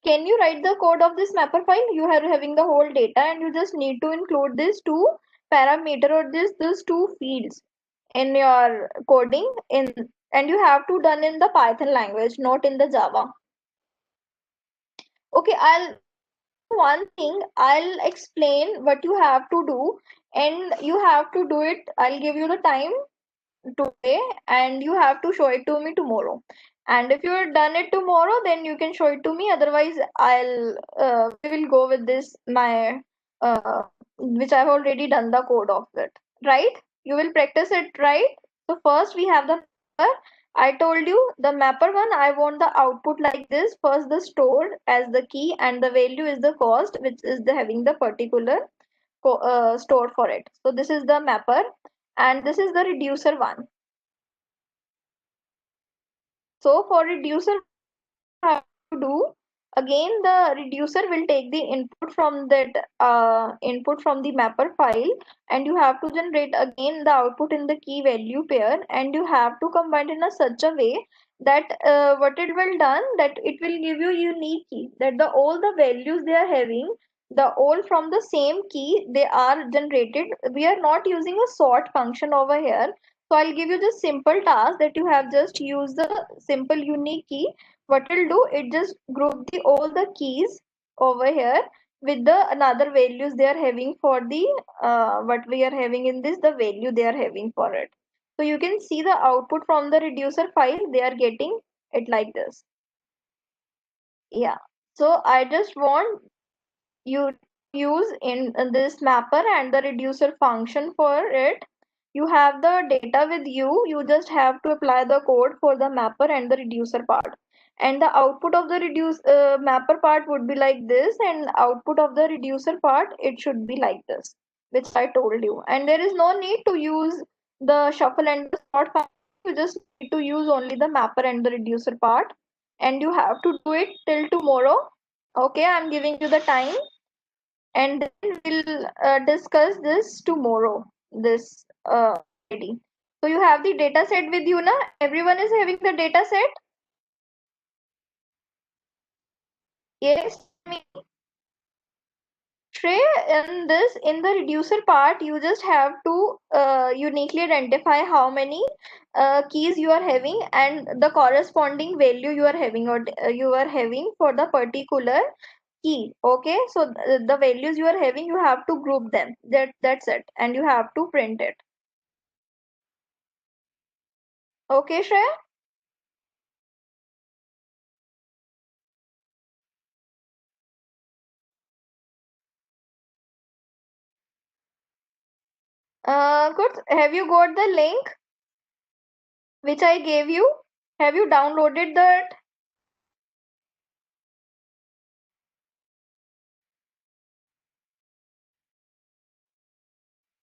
Can you write the code of this mapper file? You are having the whole data and you just need to include these two parameter or these two fields in your coding in, and you have to done in the Python language, not in the Java. Okay, I'll do one thing. I'll explain what you have to do, and you have to do it. I'll give you the time today, and you have to show it to me tomorrow. And if you're done it tomorrow, then you can show it to me. Otherwise, we will go with this my which I've already done the code of it. Right? You will practice it, right? So first we have the mapper. I told you the mapper one. I want the output like this. First the stored as the key, and the value is the cost, which is the having the particular stored for it. So this is the mapper, and this is the reducer one. So for reducer, have to do again, the reducer will take the input from that input from the mapper file, and you have to generate again the output in the key value pair, and you have to combine in a such a way that what it will done, that it will give you unique key, that the all the values they are having, the all from the same key they are generated. We are not using a sort function over here. So I'll give you the simple task that you have just use the simple unique key. What it'll do, it just group the all the keys over here with the another values they are having for the what we are having in this, the value they are having for it. So you can see the output from the reducer file, they are getting it like this. Yeah, so I just want you use in this mapper and the reducer function for it. You have the data with you just have to apply the code for the mapper and the reducer part, and the output of the reduce mapper part would be like this, and output of the reducer part, it should be like this, which I told you. And there is no need to use the shuffle and the sort function. You just need to use only the mapper and the reducer part, and you have to do it till tomorrow. Okay, I'm giving you the time, and then we'll discuss this tomorrow. This already. So you have the data set with you, na? Everyone is having the data set. Yes, me. Shrey, in the reducer part, you just have to uniquely identify how many keys you are having and the corresponding value you are having, or you are having for the particular key. Okay, so the values you are having, you have to group them. That's it, and you have to print it. Okay, Shreya. Good. Have you got the link which I gave you? Have you downloaded that?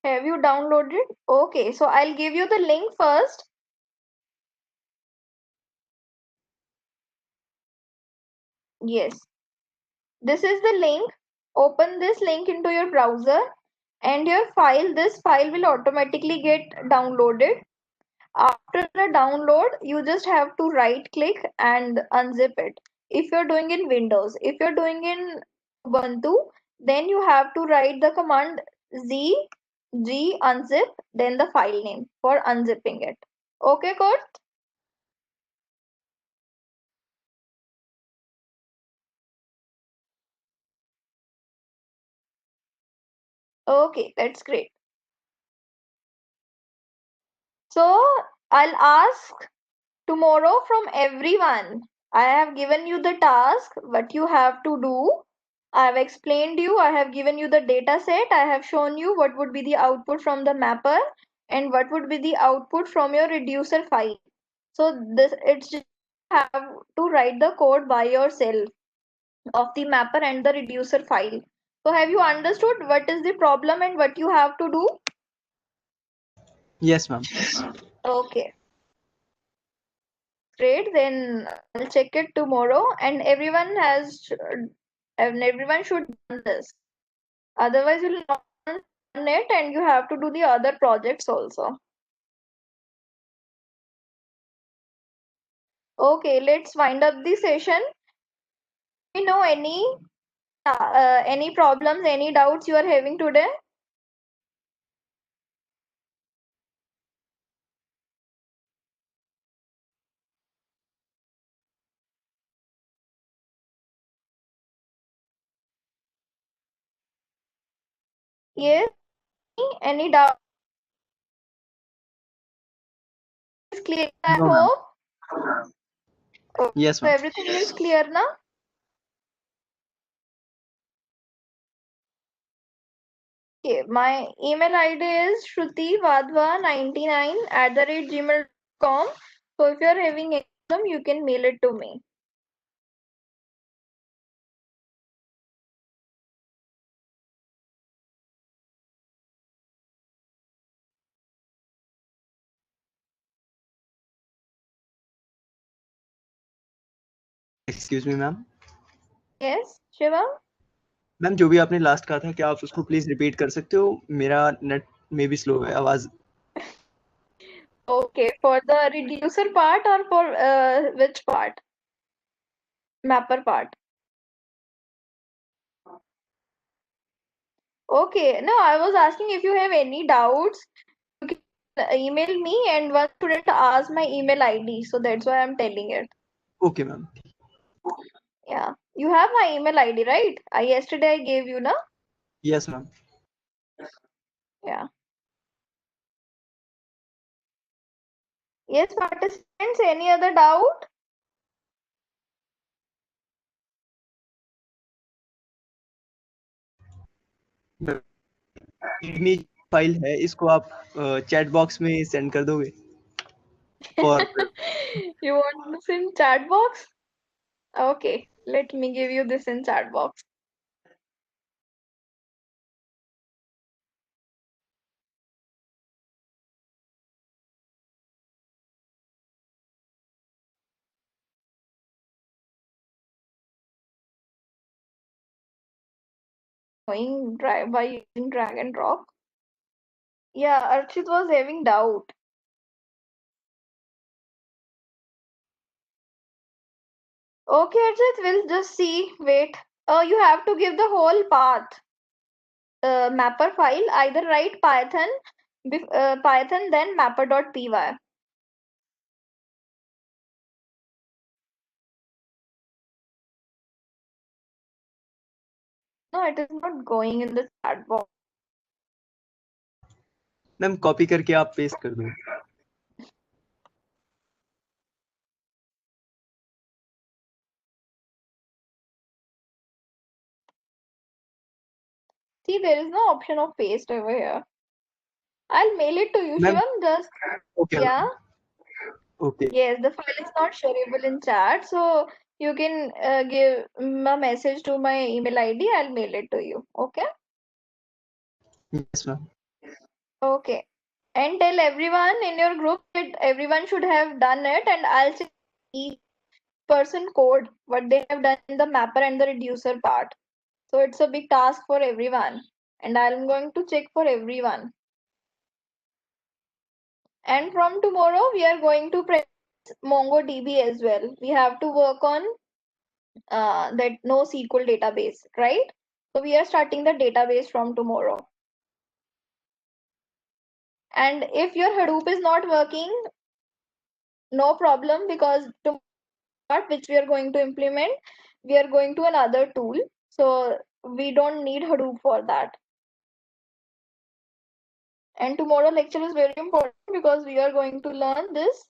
Have you downloaded? Okay, so I'll give you the link first. Yes, this is the link. Open this link into your browser, and your file, this file will automatically get downloaded. After the download, you just have to right click and unzip it. If you're doing in Windows, if you're doing in Ubuntu, then you have to write the command g unzip, then the file name for unzipping it. Okay, Kurt? Okay, that's great. So I'll ask tomorrow from everyone. I have given you the task, what you have to do. I have explained you, I have given you the data set, I have shown you what would be the output from the mapper and what would be the output from your reducer file. So this, it's just have to write the code by yourself of the mapper and the reducer file. So have you understood what is the problem and what you have to do? Yes, ma'am. Okay, great. Then I'll check it tomorrow, and everyone should do this. Otherwise, you'll not done it, and you have to do the other projects also. Okay, let's wind up the session. Do you know any problems, any doubts you are having today? Yes, any doubt is clear, I No, ma'am. hope. Okay, Yes, so ma'am. everything is clear now? Okay, my email ID is shrutivadva99@gmail.com. So if you're having any problem, you can mail it to me. Excuse me ma'am. Yes, Shiva? Ma'am जो भी आपने last कहा था क्या आप उसको please repeat कर सकते हो? मेरा नेट में भी स्लो है आवाज। Okay, for the reducer part or for which part? Mapper part. Okay, no, I was asking if you have any doubts, you can email me, and one student asked my email ID, so that's why I'm telling it. Okay ma'am. Yeah, you have my email ID, right? Yesterday I gave you, na? Yes ma'am. Yeah. Yes, participants, any other doubt? Readme file है, इसको आप chat box में send कर दोगे for You want this in chat box? Okay, let me give you this in chat box. Going drive by using drag and drop. Yeah, Archit was having doubt. Okay, Archit, we'll just see. Wait. You have to give the whole path. Mapper file. Either write Python, then mapper.py. No, it is not going in the chat box. Ma'am copy करके आप paste कर दो। See, there is no option of paste over here. I'll mail it to you, ma'am Shivam. Just, okay yeah. Okay Yes, the file is not shareable in chat, so you can give a message to my email ID. I'll mail it to you. Okay? Yes ma'am. Okay. And tell everyone in your group that everyone should have done it, and I'll check each person code what they have done in the mapper and the reducer part. So it's a big task for everyone, and I'm going to check for everyone. And from tomorrow, we are going to practice MongoDB as well. We have to work on that NoSQL database, right? So we are starting the database from tomorrow. And if your Hadoop is not working, no problem, because tomorrow which we are going to implement, we are going to another tool. So we don't need Hadoop for that. And tomorrow lecture is very important because we are going to learn this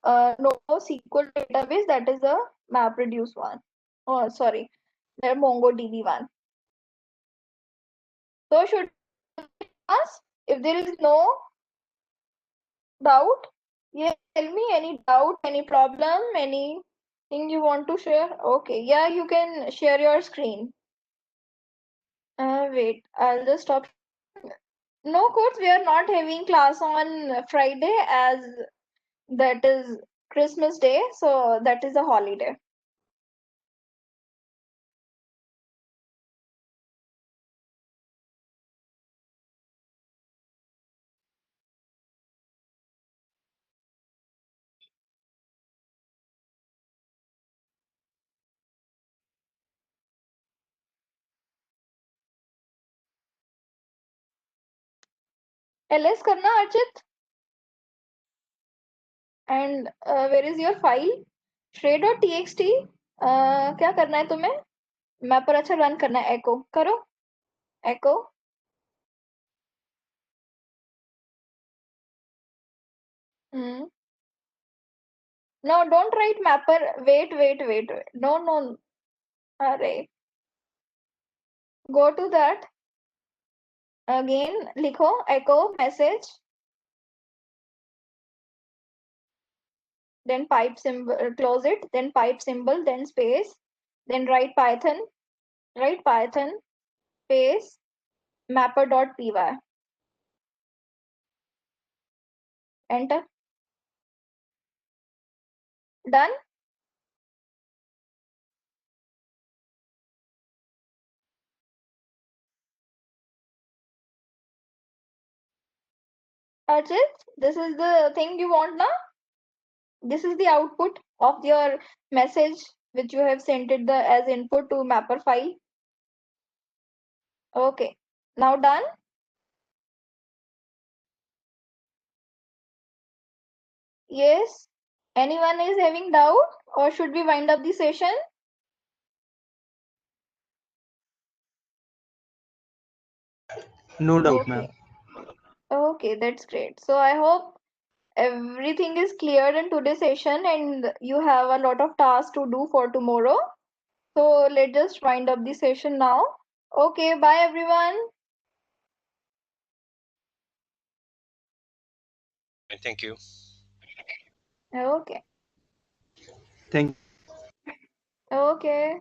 NoSQL database, that is a MapReduce one. Oh, sorry, the MongoDB one. So should us, if there is no doubt, yeah, tell me any doubt, any problem, anything you want to share. Okay, yeah, you can share your screen. Wait, I'll just stop. No, course, we are not having class on Friday, as that is Christmas Day, so that is a holiday. ls करना Archit. And where is your file? shred.txt. क्या करना है तुम्हें? Mapper अच्छा run करना है. echo करो. echo. No, don't write mapper. Wait. No. Array. Go to that. Again, लिखो echo message. Then pipe symbol, close it. Then pipe symbol. Then space. Then write Python. Write Python space mapper.py. Enter. Done. Archit, this is the thing you want now. This is the output of your message which you have sent it the as input to mapper file. Okay. Now done. Yes. Anyone is having doubt or should we wind up the session? No doubt, Okay. ma'am. Okay, that's great. So I hope everything is clear in today's session and you have a lot of tasks to do for tomorrow. So let's just wind up the session now. Okay, bye everyone. Thank you. Okay. Thank Okay.